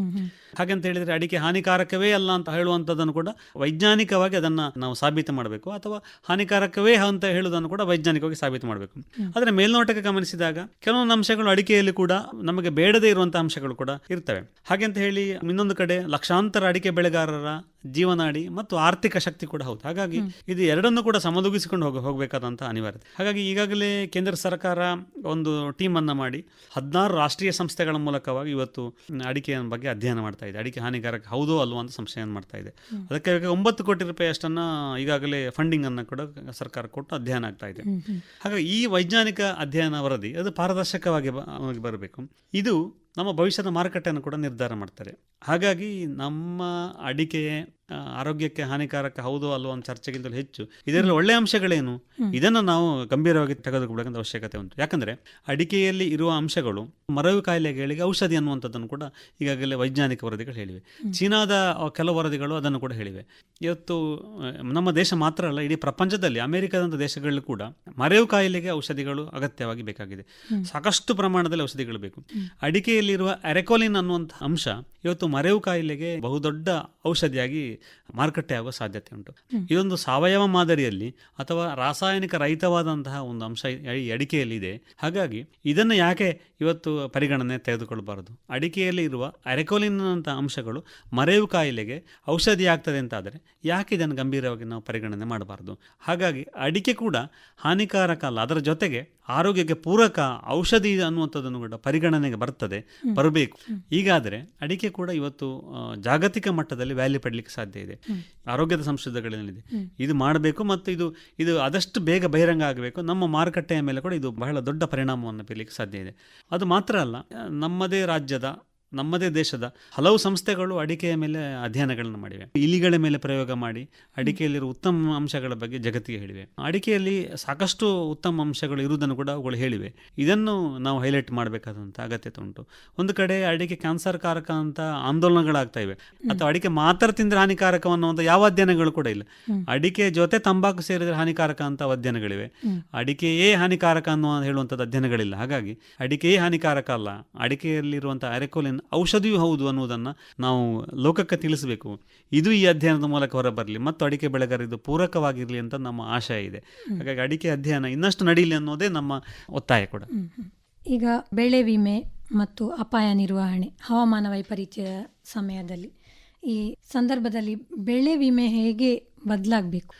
ಹಾಗಂತ ಹೇಳಿದರೆ ಅಡಿಕೆ ಹಾನಿಕಾರಕವೇ ಅಲ್ಲ ಅಂತ ಹೇಳುವಂಥದ್ದನ್ನು ಕೂಡ ವೈಜ್ಞಾನಿಕವಾಗಿ ಅದನ್ನು ನಾವು ಸಾಬೀತು ಮಾಡಬೇಕು, ಅಥವಾ ಹಾನಿಕಾರಕವೇ ಅಂತ ಹೇಳುವುದನ್ನು ಕೂಡ ವೈಜ್ಞಾನಿಕವಾಗಿ ಸಾಬೀತು ಮಾಡಬೇಕು. ಆದರೆ ಮೇಲ್ನೋಟಕ್ಕೆ ಗಮನಿಸಿದಾಗ ಕೆಲವೊಂದು ಅಂಶಗಳು ಅಡಿಕೆಯಲ್ಲಿ ಕೂಡ ನಮಗೆ ಬೇಡದೇ ಇರುವಂಥ ಅಂಶಗಳು ಕೂಡ ಇರ್ತವೆ. ಹಾಗೆಂತ ಹೇಳಿ ಇನ್ನೊಂದು ಕಡೆ ಲಕ್ಷಾಂತರ ಅಡಿಕೆ ಬೆಳೆಗಾರರ ಜೀವನಾಡಿ ಮತ್ತು ಆರ್ಥಿಕ ಶಕ್ತಿ ಕೂಡ ಹೌದು. ಹಾಗಾಗಿ ಇದು ಎರಡನ್ನೂ ಕೂಡ ಸಮದೂಗಿಸಿಕೊಂಡು ಹೋಗಬೇಕಾದಂಥ ಅನಿವಾರ್ಯತೆ. ಹಾಗಾಗಿ ಈಗಾಗಲೇ ಕೇಂದ್ರ ಸರ್ಕಾರ ಒಂದು ಟೀಮ್ ಅನ್ನು ಮಾಡಿ 16 ರಾಷ್ಟ್ರೀಯ ಸಂಸ್ಥೆಗಳ ಮೂಲಕವಾಗಿ ಇವತ್ತು ಅಡಿಕೆಯ ಬಗ್ಗೆ ಅಧ್ಯಯನ ಮಾಡ್ತಾ ಇದೆ. ಅಡಿಕೆ ಹಾನಿಕಾರಕ ಹೌದೋ ಅಲ್ವೋ ಅಂತ ಸಂಶಯ ಮಾಡ್ತಾ ಇದೆ. ಅದಕ್ಕೆ 9 ಕೋಟಿ ರೂಪಾಯಿ ಅಷ್ಟನ್ನು ಈಗಾಗಲೇ ಫಂಡಿಂಗ್ ಅನ್ನು ಕೂಡ ಸರ್ಕಾರ ಕೊಟ್ಟು ಅಧ್ಯಯನ ಆಗ್ತಾ ಇದೆ. ಹಾಗಾಗಿ ಈ ವೈಜ್ಞಾನಿಕ ಅಧ್ಯಯನ ವರದಿ ಅದು ಪಾರದರ್ಶಕವಾಗಿ ಬರಬೇಕು. ಇದು ನಮ್ಮ ಭವಿಷ್ಯದ ಮಾರುಕಟ್ಟೆಯನ್ನು ಕೂಡ ನಿರ್ಧಾರ ಮಾಡ್ತಾರೆ. ಹಾಗಾಗಿ ನಮ್ಮ ಅಡಿಕೆ ಆರೋಗ್ಯಕ್ಕೆ ಹಾನಿಕಾರಕ ಹೌದು ಅಲ್ವೋ ಅಂತ ಚರ್ಚೆಗಿಂತಲೂ ಹೆಚ್ಚು ಇದರಲ್ಲಿ ಒಳ್ಳೆಯ ಅಂಶಗಳೇನು, ಇದನ್ನು ನಾವು ಗಂಭೀರವಾಗಿ ತೆಗೆದುಕೊಳ್ಳಬೇಕಂತ ಅವಶ್ಯಕತೆ ಉಂಟು. ಯಾಕಂದರೆ ಅಡಿಕೆಯಲ್ಲಿ ಇರುವ ಅಂಶಗಳು ಮರವು ಕಾಯಿಲೆಗಳಿಗೆ ಔಷಧಿ ಅನ್ನುವಂಥದ್ದನ್ನು ಕೂಡ ಈಗಾಗಲೇ ವೈಜ್ಞಾನಿಕ ವರದಿಗಳು ಹೇಳಿವೆ. ಚೀನಾದ ಕೆಲವು ವರದಿಗಳು ಅದನ್ನು ಕೂಡ ಹೇಳಿವೆ. ಇವತ್ತು ನಮ್ಮ ದೇಶ ಮಾತ್ರ ಅಲ್ಲ, ಇಡೀ ಪ್ರಪಂಚದಲ್ಲಿ ಅಮೆರಿಕದಂಥ ದೇಶಗಳಲ್ಲಿ ಕೂಡ ಮರೆವು ಕಾಯಿಲೆಗೆ ಔಷಧಿಗಳು ಅಗತ್ಯವಾಗಿ ಬೇಕಾಗಿದೆ. ಸಾಕಷ್ಟು ಪ್ರಮಾಣದಲ್ಲಿ ಔಷಧಿಗಳು ಬೇಕು. ಅಡಿಕೆಯಲ್ಲಿರುವ ಅರೆಕೋಲಿನ್ ಅನ್ನುವಂಥ ಅಂಶ ಇವತ್ತು ಮರೆವು ಕಾಯಿಲೆಗೆ ಬಹುದೊಡ್ಡ ಔಷಧಿಯಾಗಿ ಮಾರುಕಟ್ಟೆ ಆಗುವ ಸಾಧ್ಯತೆ ಉಂಟು. ಇದೊಂದು ಸಾವಯವ ಮಾದರಿಯಲ್ಲಿ ಅಥವಾ ರಾಸಾಯನಿಕ ರಹಿತವಾದಂತಹ ಒಂದು ಅಂಶ ಈ ಅಡಿಕೆಯಲ್ಲಿ ಇದೆ. ಹಾಗಾಗಿ ಇದನ್ನು ಯಾಕೆ ಇವತ್ತು ಪರಿಗಣನೆ ತೆಗೆದುಕೊಳ್ಳಬಾರದು? ಅಡಿಕೆಯಲ್ಲಿ ಇರುವ ಅರೆಕೋಲಿನ್ ಅಂತ ಅಂಶಗಳು ಮರೆವು ಕಾಯಿಲೆಗೆ ಔಷಧಿ ಆಗ್ತದೆ ಅಂತಾದರೆ ಯಾಕೆ ಇದನ್ನು ಗಂಭೀರವಾಗಿ ನಾವು ಪರಿಗಣನೆ ಮಾಡಬಾರದು? ಹಾಗಾಗಿ ಅಡಿಕೆ ಕೂಡ ಹಾನಿಕಾರಕ ಅಲ್ಲ, ಅದರ ಜೊತೆಗೆ ಆರೋಗ್ಯಕ್ಕೆ ಪೂರಕ ಔಷಧಿ ಅನ್ನುವಂಥದ್ದನ್ನು ಕೂಡ ಪರಿಗಣನೆಗೆ ಬರಬೇಕು. ಹೀಗಾದರೆ ಅಡಿಕೆ ಕೂಡ ಇವತ್ತು ಜಾಗತಿಕ ಮಟ್ಟದಲ್ಲಿ ವ್ಯಾಲ್ಯೂ ಪಡಲಿಕ್ಕೆ ಸಾಧ್ಯ ಇದೆ. ಆರೋಗ್ಯದ ಸಂಶೋಧನೆಗಳಿದೆ, ಇದು ಮಾಡಬೇಕು ಮತ್ತು ಇದು ಆದಷ್ಟು ಬೇಗ ಬಹಿರಂಗ ಆಗಬೇಕು. ನಮ್ಮ ಮಾರುಕಟ್ಟೆಯ ಮೇಲೆ ಕೂಡ ಇದು ಬಹಳ ದೊಡ್ಡ ಪರಿಣಾಮವನ್ನು ಬೀರಲಿಕ್ಕೆ ಸಾಧ್ಯ ಇದೆ. ಅದು ಮಾತ್ರ ಅಲ್ಲ, ನಮ್ಮದೇ ದೇಶದ ಹಲವು ಸಂಸ್ಥೆಗಳು ಅಡಿಕೆಯ ಮೇಲೆ ಅಧ್ಯಯನಗಳನ್ನು ಮಾಡಿವೆ. ಇಲಿಗಳ ಮೇಲೆ ಪ್ರಯೋಗ ಮಾಡಿ ಅಡಿಕೆಯಲ್ಲಿರುವ ಉತ್ತಮ ಅಂಶಗಳ ಬಗ್ಗೆ ಜಗತ್ತಿಗೆ ಹೇಳಿವೆ. ಅಡಿಕೆಯಲ್ಲಿ ಸಾಕಷ್ಟು ಉತ್ತಮ ಅಂಶಗಳು ಇರುವುದನ್ನು ಕೂಡ ಅವುಗಳು ಹೇಳಿವೆ. ಇದನ್ನು ನಾವು ಹೈಲೈಟ್ ಮಾಡಬೇಕಾದಂಥ ಅಗತ್ಯತೆ ಉಂಟು. ಒಂದು ಕಡೆ ಅಡಿಕೆ ಕ್ಯಾನ್ಸರ್ ಕಾರಕ ಅಂತ ಆಂದೋಲನಗಳಾಗ್ತಾ ಇವೆ, ಅಥವಾ ಅಡಿಕೆ ಮಾತ್ರ ತಿಂದರೆ ಹಾನಿಕಾರಕ ಅನ್ನುವಂಥ ಯಾವ ಅಧ್ಯಯನಗಳು ಕೂಡ ಇಲ್ಲ. ಅಡಿಕೆ ಜೊತೆ ತಂಬಾಕು ಸೇರಿದರೆ ಹಾನಿಕಾರಕ ಅಂತ ಅಧ್ಯಯನಗಳಿವೆ, ಅಡಿಕೆಯೇ ಹಾನಿಕಾರಕ ಅನ್ನುವ ಹೇಳುವಂಥದ್ದು ಅಧ್ಯಯನಗಳಿಲ್ಲ. ಹಾಗಾಗಿ ಅಡಿಕೆಯೇ ಹಾನಿಕಾರಕ ಅಲ್ಲ, ಅಡಿಕೆಯಲ್ಲಿರುವಂಥ ಅರೆಕೋಲಿನ್ ಔಷಧಿಯೂ ಹೌದು ಅನ್ನುವುದನ್ನು ನಾವು ಲೋಕಕ್ಕೆ ತಿಳಿಸಬೇಕು. ಇದು ಈ ಅಧ್ಯಯನದ ಮೂಲಕ ಹೊರಬರಲಿ ಮತ್ತು ಅಡಿಕೆ ಬೆಳೆಗಾರರು ಪೂರಕವಾಗಿರಲಿ ಅಂತ ನಮ್ಮ ಆಶಯ ಇದೆ. ಹಾಗಾಗಿ ಅಡಿಕೆ ಅಧ್ಯಯನ ಇನ್ನಷ್ಟು ನಡೀಲಿ ಅನ್ನೋದೇ ನಮ್ಮ ಒತ್ತಾಯ ಕೂಡ. ಈಗ ಬೆಳೆ ವಿಮೆ ಮತ್ತು ಅಪಾಯ ನಿರ್ವಹಣೆ, ಹವಾಮಾನ ವೈಪರೀತ್ಯ ಸಮಯದಲ್ಲಿ ಈ ಸಂದರ್ಭದಲ್ಲಿ ಬೆಳೆ ವಿಮೆ ಹೇಗೆ ಬದಲಾಗಬೇಕು?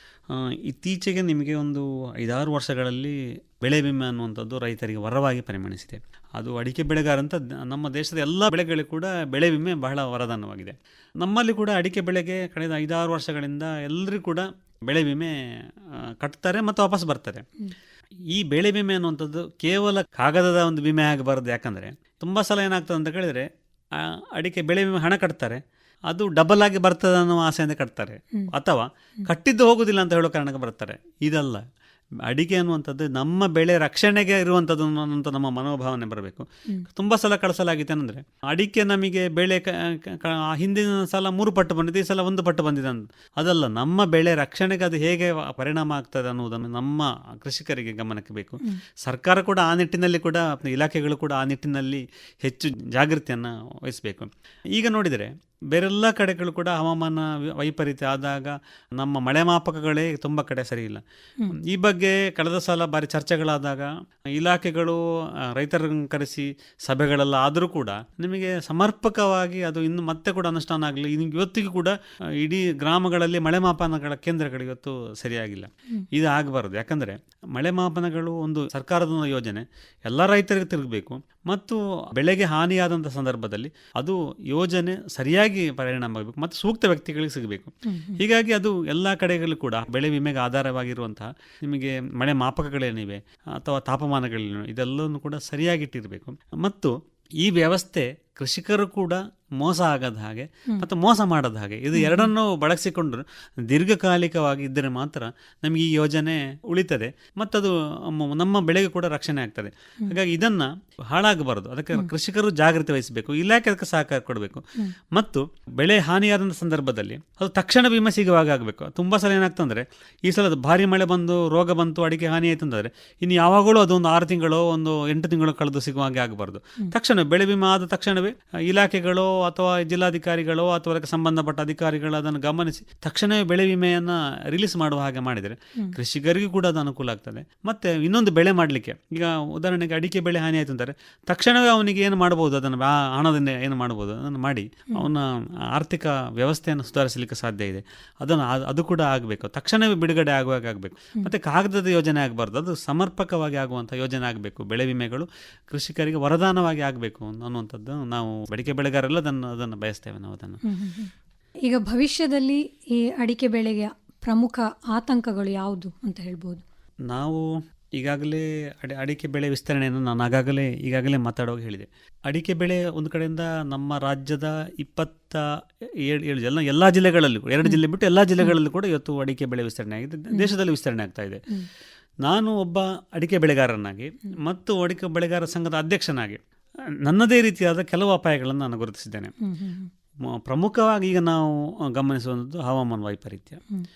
ಇತ್ತೀಚೆಗೆ ನಿಮಗೆ ಒಂದು 5-6 ವರ್ಷಗಳಲ್ಲಿ ಬೆಳೆ ವಿಮೆ ಅನ್ನುವಂಥದ್ದು ರೈತರಿಗೆ ವರವಾಗಿ ಪರಿಗಣಿಸಿದೆ. ಅದು ಅಡಿಕೆ ಬೆಳೆಗಾರ ಅಂತ ನಮ್ಮ ದೇಶದ ಎಲ್ಲ ಬೆಳೆಗಳಿಗೂ ಕೂಡ ಬೆಳೆ ವಿಮೆ ಬಹಳ ವರದಾನವಾಗಿದೆ. ನಮ್ಮಲ್ಲಿ ಕೂಡ ಅಡಿಕೆ ಬೆಳೆಗೆ ಕಳೆದ 5-6 ವರ್ಷಗಳಿಂದ ಎಲ್ಲರೂ ಕೂಡ ಬೆಳೆ ವಿಮೆ ಕಟ್ತಾರೆ ಮತ್ತು ವಾಪಸ್ ಬರ್ತಾರೆ. ಈ ಬೆಳೆ ವಿಮೆ ಅನ್ನುವಂಥದ್ದು ಕೇವಲ ಕಾಗದದ ಒಂದು ವಿಮೆ ಆಗಬಾರ್ದು. ಯಾಕಂದರೆ ತುಂಬ ಸಲ ಏನಾಗ್ತದೆ ಅಂತ ಕೇಳಿದರೆ ಅಡಿಕೆ ಬೆಳೆ ವಿಮೆ ಹಣ ಕಟ್ತಾರೆ, ಅದು ಡಬಲ್ ಆಗಿ ಬರ್ತದೆ ಅನ್ನೋ ಆಸೆಯಿಂದ ಕಟ್ತಾರೆ, ಅಥವಾ ಕಟ್ಟಿದ್ದು ಹೋಗೋದಿಲ್ಲ ಅಂತ ಹೇಳೋ ಕಾರಣಕ್ಕೆ ಬರ್ತಾರೆ. ಇದಲ್ಲ, ಅಡಿಕೆ ಅನ್ನುವಂಥದ್ದು ನಮ್ಮ ಬೆಳೆ ರಕ್ಷಣೆಗೆ ಇರುವಂಥದ್ದು ಅನ್ನೋಂಥ ನಮ್ಮ ಮನೋಭಾವನೆ ಬರಬೇಕು. ತುಂಬ ಸಲ ಕಳಿಸಲಾಗಿದೆ ಅಂದರೆ ಅಡಿಕೆ ನಮಗೆ ಬೆಳೆ ಹಿಂದಿನ ಸಲ 3 ಪಟ್ಟು ಬಂದಿದೆ, ಈ ಸಲ 1 ಪಟ್ಟು ಬಂದಿದೆ ಅಂತ. ಅದಲ್ಲ, ನಮ್ಮ ಬೆಳೆ ರಕ್ಷಣೆಗೆ ಅದು ಹೇಗೆ ಪರಿಣಾಮ ಆಗ್ತದೆ ಅನ್ನೋದನ್ನು ನಮ್ಮ ಕೃಷಿಕರಿಗೆ ಗಮನಕ್ಕೆ ಬೇಕು. ಸರ್ಕಾರ ಕೂಡ ಆ ನಿಟ್ಟಿನಲ್ಲಿ ಕೂಡ, ಇಲಾಖೆಗಳು ಕೂಡ ಆ ನಿಟ್ಟಿನಲ್ಲಿ ಹೆಚ್ಚು ಜಾಗೃತಿಯನ್ನು ವಹಿಸಬೇಕು. ಈಗ ನೋಡಿದರೆ ಬೇರೆಲ್ಲ ಕಡೆಗಳು ಕೂಡ ಹವಾಮಾನ ವೈಪರೀತ್ಯ ಆದಾಗ ನಮ್ಮ ಮಳೆ ಮಾಪಕಗಳೇ ತುಂಬ ಕಡೆ ಸರಿ ಇಲ್ಲ. ಈ ಬಗ್ಗೆ ಕಳೆದ ಸಲ ಭಾರಿ ಚರ್ಚೆಗಳಾದಾಗ ಇಲಾಖೆಗಳು ರೈತರನ್ನು ಕರೆಸಿ ಸಭೆಗಳೆಲ್ಲ ಆದರೂ ಕೂಡ ನಿಮಗೆ ಸಮರ್ಪಕವಾಗಿ ಅದು ಇನ್ನು ಮತ್ತೆ ಕೂಡ ಅನುಷ್ಠಾನ ಆಗಲಿ. ಇವತ್ತಿಗೂ ಕೂಡ ಇಡೀ ಗ್ರಾಮಗಳಲ್ಲಿ ಮಳೆ ಮಾಪನಗಳ ಕೇಂದ್ರಗಳು ಇವತ್ತು ಸರಿಯಾಗಿಲ್ಲ. ಇದು ಆಗಬಾರ್ದು. ಯಾಕಂದರೆ ಮಳೆ ಮಾಪನಗಳು ಒಂದು ಸರ್ಕಾರದ ಯೋಜನೆ, ಎಲ್ಲ ರೈತರಿಗೆ ತಿರುಗಬೇಕು ಮತ್ತು ಬೆಳೆಗೆ ಹಾನಿಯಾದಂಥ ಸಂದರ್ಭದಲ್ಲಿ ಅದು ಯೋಜನೆ ಸರಿಯಾಗಿ ಪರಿಣಾಮ ಆಗಬೇಕು ಮತ್ತು ಸೂಕ್ತ ವ್ಯಕ್ತಿಗಳಿಗೆ ಸಿಗಬೇಕು. ಹೀಗಾಗಿ ಅದು ಎಲ್ಲ ಕಡೆಗಳಲ್ಲೂ ಕೂಡ ಬೆಳೆ ವಿಮೆಗೆ ಆಧಾರವಾಗಿರುವಂತಹ ನಿಮಗೆ ಮಳೆ ಮಾಪಕಗಳೇನಿವೆ ಅಥವಾ ತಾಪಮಾನಗಳೇನಿವೆ ಇದೆಲ್ಲವನ್ನು ಕೂಡ ಸರಿಯಾಗಿಟ್ಟಿರಬೇಕು. ಮತ್ತು ಈ ವ್ಯವಸ್ಥೆ ಕೃಷಿಕರು ಕೂಡ ಮೋಸ ಆಗದ ಹಾಗೆ ಮತ್ತು ಮೋಸ ಮಾಡದ ಹಾಗೆ ಇದು ಎರಡನ್ನೂ ಬಳಸಿಕೊಂಡು ದೀರ್ಘಕಾಲಿಕವಾಗಿ ಇದ್ದರೆ ಮಾತ್ರ ನಮಗೆ ಈ ಯೋಜನೆ ಉಳಿತದೆ ಮತ್ತು ಅದು ನಮ್ಮ ಬೆಳೆಗೆ ಕೂಡ ರಕ್ಷಣೆ ಆಗ್ತದೆ. ಹಾಗಾಗಿ ಇದನ್ನು ಹಾಳಾಗಬಾರದು. ಅದಕ್ಕೆ ಕೃಷಿಕರು ಜಾಗೃತಿ ವಹಿಸಬೇಕು, ಇಲಾಖೆ ಅದಕ್ಕೆ ಸಹಕಾರ ಕೊಡಬೇಕು ಮತ್ತು ಬೆಳೆ ಹಾನಿಯಾದ ಸಂದರ್ಭದಲ್ಲಿ ಅದು ತಕ್ಷಣ ವಿಮೆ ಸಿಗುವಾಗ ಆಗಬೇಕು. ತುಂಬ ಸಲ ಏನಾಗ್ತಂದರೆ ಈ ಸಲ ಭಾರಿ ಮಳೆ ಬಂದು ರೋಗ ಬಂತು, ಅಡಿಕೆ ಹಾನಿ ಆಯಿತು ಅಂತಂದರೆ ಇನ್ನು ಯಾವಾಗಲೂ ಅದೊಂದು 6 ತಿಂಗಳು 8 ತಿಂಗಳು ಕಳೆದು ಸಿಗುವ ಹಾಗೆ ಆಗಬಾರ್ದು. ತಕ್ಷಣ ಬೆಳೆ ವಿಮೆ ಆದ ತಕ್ಷಣವೇ ಇಲಾಖೆಗಳು ಅಥವಾ ಜಿಲ್ಲಾಧಿಕಾರಿಗಳು ಅಥವಾ ಅದಕ್ಕೆ ಸಂಬಂಧಪಟ್ಟ ಅಧಿಕಾರಿಗಳು ಅದನ್ನು ಗಮನಿಸಿ ತಕ್ಷಣವೇ ಬೆಳೆ ವಿಮೆಯನ್ನು ರಿಲೀಸ್ ಮಾಡುವ ಹಾಗೆ ಮಾಡಿದರೆ ಕೃಷಿಕರಿಗೂ ಕೂಡ ಅದು ಅನುಕೂಲ ಆಗ್ತದೆ. ಮತ್ತು ಇನ್ನೊಂದು ಬೆಳೆ ಮಾಡಲಿಕ್ಕೆ, ಈಗ ಉದಾಹರಣೆಗೆ ಅಡಿಕೆ ಬೆಳೆ ಹಾನಿ ಆಯಿತು ಅಂತಾರೆ ತಕ್ಷಣವೇ ಅವನಿಗೆ ಏನು ಮಾಡ್ಬೋದು, ಅದನ್ನು ಹಣದಿಂದ ಏನು ಮಾಡ್ಬೋದು ಅದನ್ನು ಮಾಡಿ ಅವನ ಆರ್ಥಿಕ ವ್ಯವಸ್ಥೆಯನ್ನು ಸುಧಾರಿಸಲಿಕ್ಕೆ ಸಾಧ್ಯ ಇದೆ. ಅದು ಕೂಡ ಆಗಬೇಕು, ತಕ್ಷಣವೇ ಬಿಡುಗಡೆ ಆಗುವಾಗ ಆಗಬೇಕು. ಮತ್ತು ಕಾಗದದ ಯೋಜನೆ ಆಗಬಾರ್ದು, ಅದು ಸಮರ್ಪಕವಾಗಿ ಆಗುವಂಥ ಯೋಜನೆ ಆಗಬೇಕು. ಬೆಳೆ ವಿಮೆಗಳು ಕೃಷಿಕರಿಗೆ ವರದಾನವಾಗಿ ಆಗಬೇಕು ಅನ್ನುವಂಥದ್ದು ನಾವು ಅಡಿಕೆ ಬೆಳೆಗಾರರೆಲ್ಲ ಅದನ್ನು ಬಯಸ್ತೇವೆ ನಾವು ಅದನ್ನು. ಈಗ ಭವಿಷ್ಯದಲ್ಲಿ ಈ ಅಡಿಕೆ ಬೆಳೆಗೆ ಪ್ರಮುಖ ಆತಂಕಗಳು ಯಾವುದು ಅಂತ ಹೇಳ್ಬೋದು? ನಾವು ಈಗಾಗಲೇ ಅಡಿಕೆ ಬೆಳೆ ವಿಸ್ತರಣೆಯನ್ನು ನಾನು ಈಗಾಗಲೇ ಮಾತಾಡುವಾಗ ಹೇಳಿದೆ. ಅಡಿಕೆ ಬೆಳೆ ಒಂದು ಕಡೆಯಿಂದ ನಮ್ಮ ರಾಜ್ಯದ 27 ಎಲ್ಲ ಜಿಲ್ಲೆಗಳಲ್ಲೂ, 2 ಜಿಲ್ಲೆ ಬಿಟ್ಟು ಎಲ್ಲ ಜಿಲ್ಲೆಗಳಲ್ಲೂ ಕೂಡ ಇವತ್ತು ಅಡಿಕೆ ಬೆಳೆ ವಿಸ್ತರಣೆ ಆಗಿದೆ, ದೇಶದಲ್ಲಿ ವಿಸ್ತರಣೆ ಆಗ್ತಾ ಇದೆ. ನಾನು ಒಬ್ಬ ಅಡಿಕೆ ಬೆಳೆಗಾರನಾಗಿ ಮತ್ತು ಅಡಿಕೆ ಬೆಳೆಗಾರ ಸಂಘದ ಅಧ್ಯಕ್ಷನಾಗಿ ನನ್ನದೇ ರೀತಿಯಾದ ಕೆಲವು ಅಪಾಯಗಳನ್ನು ನಾನು ಗುರುತಿಸಿದ್ದೇನೆ. ಪ್ರಮುಖವಾಗಿ ಈಗ ನಾವು ಗಮನಿಸುವಂಥದ್ದು ಹವಾಮಾನ ವೈಪರೀತ್ಯ.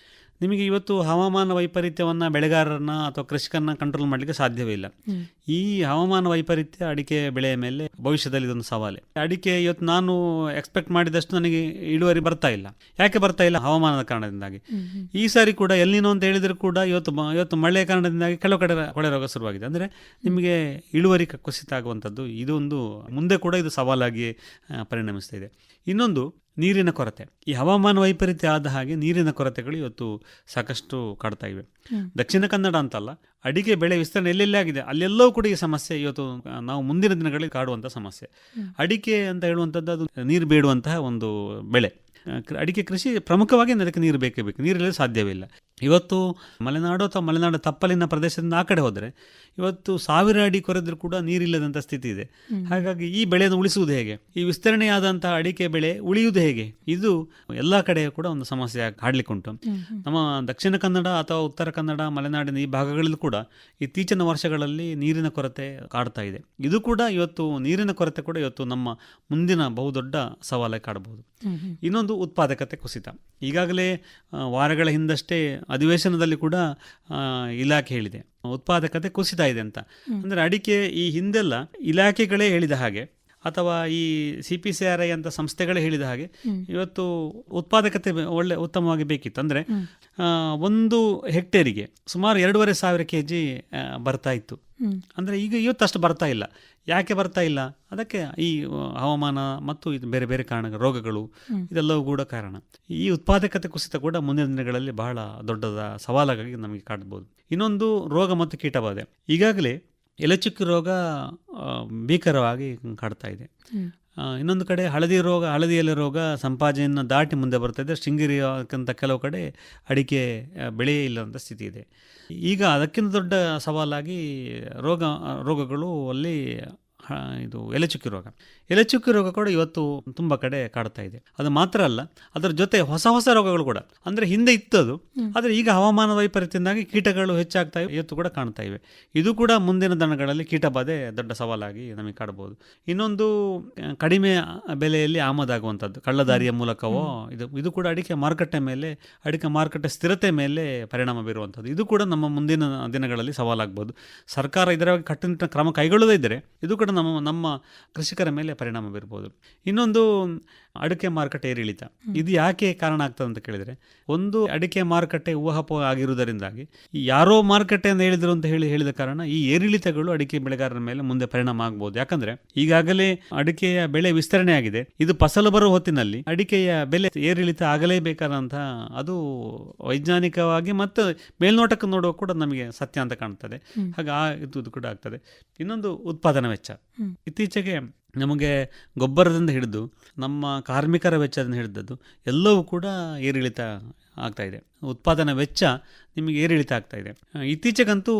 ನಿಮಗೆ ಇವತ್ತು ಹವಾಮಾನ ವೈಪರೀತ್ಯವನ್ನು ಬೆಳೆಗಾರರನ್ನ ಅಥವಾ ಕೃಷಿಕರನ್ನ ಕಂಟ್ರೋಲ್ ಮಾಡಲಿಕ್ಕೆ ಸಾಧ್ಯವೇ ಇಲ್ಲ. ಈ ಹವಾಮಾನ ವೈಪರೀತ್ಯ ಅಡಿಕೆ ಬೆಳೆಯ ಮೇಲೆ ಭವಿಷ್ಯದಲ್ಲಿ ಇದೊಂದು ಸವಾಲೆ. ಅಡಿಕೆ ಇವತ್ತು ನಾನು ಎಕ್ಸ್ಪೆಕ್ಟ್ ಮಾಡಿದಷ್ಟು ನನಗೆ ಇಳುವರಿ ಬರ್ತಾ ಇಲ್ಲ. ಯಾಕೆ ಬರ್ತಾ ಇಲ್ಲ? ಹವಾಮಾನದ ಕಾರಣದಿಂದಾಗಿ. ಈ ಸಾರಿ ಕೂಡ ಎಲ್ಲಿನೋ ಅಂತ ಹೇಳಿದರೂ ಕೂಡ ಇವತ್ತು ಮಳೆಯ ಕಾರಣದಿಂದಾಗಿ ಕೆಲವು ಕಡೆ ಕೊಳೆ ರೋಗ ಶುರುವಾಗಿದೆ. ಅಂದರೆ ನಿಮಗೆ ಇಳುವರಿ ಕುಸಿತ ಆಗುವಂಥದ್ದು ಇದೊಂದು ಮುಂದೆ ಕೂಡ ಇದು ಸವಾಲಾಗಿ ಪರಿಣಮಿಸ್ತಾ ಇದೆ. ಇನ್ನೊಂದು ನೀರಿನ ಕೊರತೆ. ಈ ಹವಾಮಾನ ವೈಪರೀತ್ಯ ಆದ ಹಾಗೆ ನೀರಿನ ಕೊರತೆಗಳು ಇವತ್ತು ಸಾಕಷ್ಟು ಕಾಡ್ತಾ ಇವೆ. ದಕ್ಷಿಣ ಕನ್ನಡ ಅಂತಲ್ಲ, ಅಡಿಕೆ ಬೆಳೆ ವಿಸ್ತರಣೆ ಎಲ್ಲೆಲ್ಲೇ ಆಗಿದೆ ಅಲ್ಲೆಲ್ಲವೂ ಕೂಡ ಈ ಸಮಸ್ಯೆ ಇವತ್ತು ನಾವು ಮುಂದಿನ ದಿನಗಳಲ್ಲಿ ಕಾಡುವಂಥ ಸಮಸ್ಯೆ. ಅಡಿಕೆ ಅಂತ ಹೇಳುವಂಥದ್ದು ಅದು ನೀರು ಬೇಡುವಂತಹ ಒಂದು ಬೆಳೆ. ಅಡಿಕೆ ಕೃಷಿ ಪ್ರಮುಖವಾಗಿ ಅದಕ್ಕೆ ನೀರು ಬೇಕೇ ಬೇಕು, ನೀರಿಲ್ಲದೆ ಸಾಧ್ಯವೇ ಇಲ್ಲ. ಇವತ್ತು ಮಲೆನಾಡು ಅಥವಾ ಮಲೆನಾಡು ತಪ್ಪಲಿನ ಪ್ರದೇಶದಿಂದ ಆ ಕಡೆ ಹೋದರೆ ಇವತ್ತು 1000 ಅಡಿ ಕೊರೆದರೂ ಕೂಡ ನೀರಿಲ್ಲದಂಥ ಸ್ಥಿತಿ ಇದೆ. ಹಾಗಾಗಿ ಈ ಬೆಳೆಯನ್ನು ಉಳಿಸುವುದು ಹೇಗೆ? ಈ ವಿಸ್ತರಣೆಯಾದಂತಹ ಅಡಿಕೆ ಬೆಳೆ ಉಳಿಯುವುದು ಹೇಗೆ? ಇದು ಎಲ್ಲ ಕಡೆ ಕೂಡ ಒಂದು ಸಮಸ್ಯೆ ಕಾಡ್ಲಿಕ್ಕುಂಟು. ನಮ್ಮ ದಕ್ಷಿಣ ಕನ್ನಡ ಅಥವಾ ಉತ್ತರ ಕನ್ನಡ, ಮಲೆನಾಡಿನ ಈ ಭಾಗಗಳಲ್ಲೂ ಕೂಡ ಇತ್ತೀಚಿನ ವರ್ಷಗಳಲ್ಲಿ ನೀರಿನ ಕೊರತೆ ಕಾಡ್ತಾ ಇದೆ. ಇದು ಕೂಡ ಇವತ್ತು ನೀರಿನ ಕೊರತೆ ಕೂಡ ಇವತ್ತು ನಮ್ಮ ಮುಂದಿನ ಬಹುದೊಡ್ಡ ಸವಾಲಾಗಿ ಕಾಡಬಹುದು. ಇನ್ನೊಂದು ಉತ್ಪಾದಕತೆ ಕುಸಿತ. ಈಗಾಗಲೇ ವಾರಗಳ ಹಿಂದಷ್ಟೇ ಅಧಿವೇಶನದಲ್ಲಿ ಕೂಡ ಇಲಾಖೆ ಹೇಳಿದೆ ಉತ್ಪಾದಕತೆ ಕುಸಿತ ಇದೆ ಅಂತ. ಅಂದರೆ ಅಡಿಕೆ ಈ ಹಿಂದೆಲ್ಲ ಇಲಾಖೆಗಳೇ ಹೇಳಿದ ಹಾಗೆ ಅಥವಾ ಈ CPCRI ಅಂತ ಸಂಸ್ಥೆಗಳೇ ಹೇಳಿದ ಹಾಗೆ ಇವತ್ತು ಉತ್ಪಾದಕತೆ ಒಳ್ಳೆ ಉತ್ತಮವಾಗಿ ಬೇಕಿತ್ತು. ಅಂದರೆ ಒಂದು ಹೆಕ್ಟೇರಿಗೆ ಸುಮಾರು 2,500 kg ಬರ್ತಾ ಇತ್ತು. ಅಂದರೆ ಇವತ್ತು ಅಷ್ಟು ಬರ್ತಾ ಇಲ್ಲ. ಯಾಕೆ ಬರ್ತಾ ಇಲ್ಲ? ಅದಕ್ಕೆ ಈ ಹವಾಮಾನ ಮತ್ತು ಇದು ಬೇರೆ ಬೇರೆ ಕಾರಣಗಳು, ರೋಗಗಳು, ಇದೆಲ್ಲವೂ ಕೂಡ ಕಾರಣ. ಈ ಉತ್ಪಾದಕತೆ ಕುಸಿತ ಕೂಡ ಮುಂದಿನ ದಿನಗಳಲ್ಲಿ ಬಹಳ ದೊಡ್ಡದ ಸವಾಲಾಗಿ ನಮಗೆ ಕಾಡ್ಬೋದು. ಇನ್ನೊಂದು ರೋಗ ಮತ್ತು ಕೀಟಬಾಧೆ. ಈಗಾಗಲೇ ಎಲೆಚುಕ್ಕಿ ರೋಗ ಭೀಕರವಾಗಿ ಕಾಡ್ತಾ ಇದೆ. ಇನ್ನೊಂದು ಕಡೆ ಹಳದಿ ಎಲೆ ರೋಗ ಸಂಪಾಜನೆಯನ್ನು ದಾಟಿ ಮುಂದೆ ಬರ್ತಾ ಇದೆ. ಶೃಂಗೇರಿಯಂಥ ಕೆಲವು ಕಡೆ ಅಡಿಕೆ ಬೆಳೆಯೇ ಇಲ್ಲದಂಥ ಸ್ಥಿತಿ ಇದೆ. ಈಗ ಅದಕ್ಕಿಂತ ದೊಡ್ಡ ಸವಾಲಾಗಿ ರೋಗಗಳು ಅಲ್ಲಿ ಇದು ಎಲೆಚುಕ್ಕಿ ರೋಗ ಕೂಡ ಇವತ್ತು ತುಂಬ ಕಡೆ ಕಾಡ್ತಾ ಇದೆ. ಅದು ಮಾತ್ರ ಅಲ್ಲ, ಅದರ ಜೊತೆ ಹೊಸ ರೋಗಗಳು ಕೂಡ, ಅಂದರೆ ಹಿಂದೆ ಇತ್ತದು, ಆದರೆ ಈಗ ಹವಾಮಾನ ವೈಪರೀತ್ಯದಿಂದಾಗಿ ಕೀಟಗಳು ಹೆಚ್ಚಾಗ್ತಾ ಇವೆ, ಇವತ್ತು ಕೂಡ ಕಾಣ್ತಾ ಇವೆ. ಇದು ಕೂಡ ಮುಂದಿನ ದಿನಗಳಲ್ಲಿ ಕೀಟಬಾಧೆ ದೊಡ್ಡ ಸವಾಲಾಗಿ ನಮಗೆ ಕಾಡ್ಬೋದು. ಇನ್ನೊಂದು ಕಡಿಮೆ ಬೆಲೆಯಲ್ಲಿ ಆಮದಾಗುವಂಥದ್ದು, ಕಳ್ಳದಾರಿಯ ಮೂಲಕವೋ ಇದು ಕೂಡ ಅಡಿಕೆ ಮಾರುಕಟ್ಟೆ ಸ್ಥಿರತೆ ಮೇಲೆ ಪರಿಣಾಮ ಬೀರುವಂಥದ್ದು. ಇದು ಕೂಡ ನಮ್ಮ ಮುಂದಿನ ದಿನಗಳಲ್ಲಿ ಸವಾಲಾಗ್ಬೋದು. ಸರ್ಕಾರ ಇದರ ಬಗ್ಗೆ ಕಟ್ಟುನಿಟ್ಟಿನ ಕ್ರಮ ಕೈಗೊಳ್ಳದೇ ಇದ್ದರೆ ಇದು ಕೂಡ ನಮ್ಮ ಕೃಷಿಕರ ಮೇಲೆ ಪರಿಣಾಮ ಬೀರ್ಬೋದು. ಇನ್ನೊಂದು ಅಡಿಕೆ ಮಾರುಕಟ್ಟೆ ಏರಿಳಿತ. ಇದು ಯಾಕೆ ಕಾರಣ ಆಗ್ತದೆ ಅಂತ ಕೇಳಿದರೆ, ಒಂದು ಅಡಿಕೆ ಮಾರುಕಟ್ಟೆ ಊಹಾಪೋಹ ಆಗಿರುವುದರಿಂದಾಗಿ ಯಾರೋ ಮಾರುಕಟ್ಟೆ ಅಂತ ಹೇಳಿದ್ರು ಅಂತ ಹೇಳಿದ ಕಾರಣ ಈ ಏರಿಳಿತಗಳು ಅಡಿಕೆ ಬೆಳೆಗಾರರ ಮೇಲೆ ಮುಂದೆ ಪರಿಣಾಮ ಆಗ್ಬೋದು. ಯಾಕಂದ್ರೆ ಈಗಾಗಲೇ ಅಡಿಕೆಯ ಬೆಳೆ ವಿಸ್ತರಣೆ ಆಗಿದೆ. ಇದು ಫಸಲು ಬರುವ ಹೊತ್ತಿನಲ್ಲಿ ಅಡಿಕೆಯ ಬೆಲೆ ಏರಿಳಿತ ಆಗಲೇಬೇಕಾದಂಥ, ಅದು ವೈಜ್ಞಾನಿಕವಾಗಿ ಮತ್ತು ಮೇಲ್ನೋಟಕ್ಕೆ ನೋಡುವ ಕೂಡ ನಮಗೆ ಸತ್ಯ ಅಂತ ಕಾಣ್ತದೆ. ಹಾಗೆ ಇದು ಕೂಡ ಆಗ್ತದೆ. ಇನ್ನೊಂದು ಉತ್ಪಾದನಾ ವೆಚ್ಚ. ಇತ್ತೀಚೆಗೆ ನಮಗೆ ಗೊಬ್ಬರದಿಂದ ಹಿಡಿದು ನಮ್ಮ ಕಾರ್ಮಿಕರ ವೆಚ್ಚದಿಂದ ಹಿಡಿದದ್ದು ಎಲ್ಲವೂ ಕೂಡ ಏರಿಳಿತ ಆಗ್ತಾ ಇದೆ. ಉತ್ಪಾದನಾ ವೆಚ್ಚ ನಿಮಗೆ ಏರಿಳಿತ ಆಗ್ತಾ ಇದೆ. ಇತ್ತೀಚೆಗಂತೂ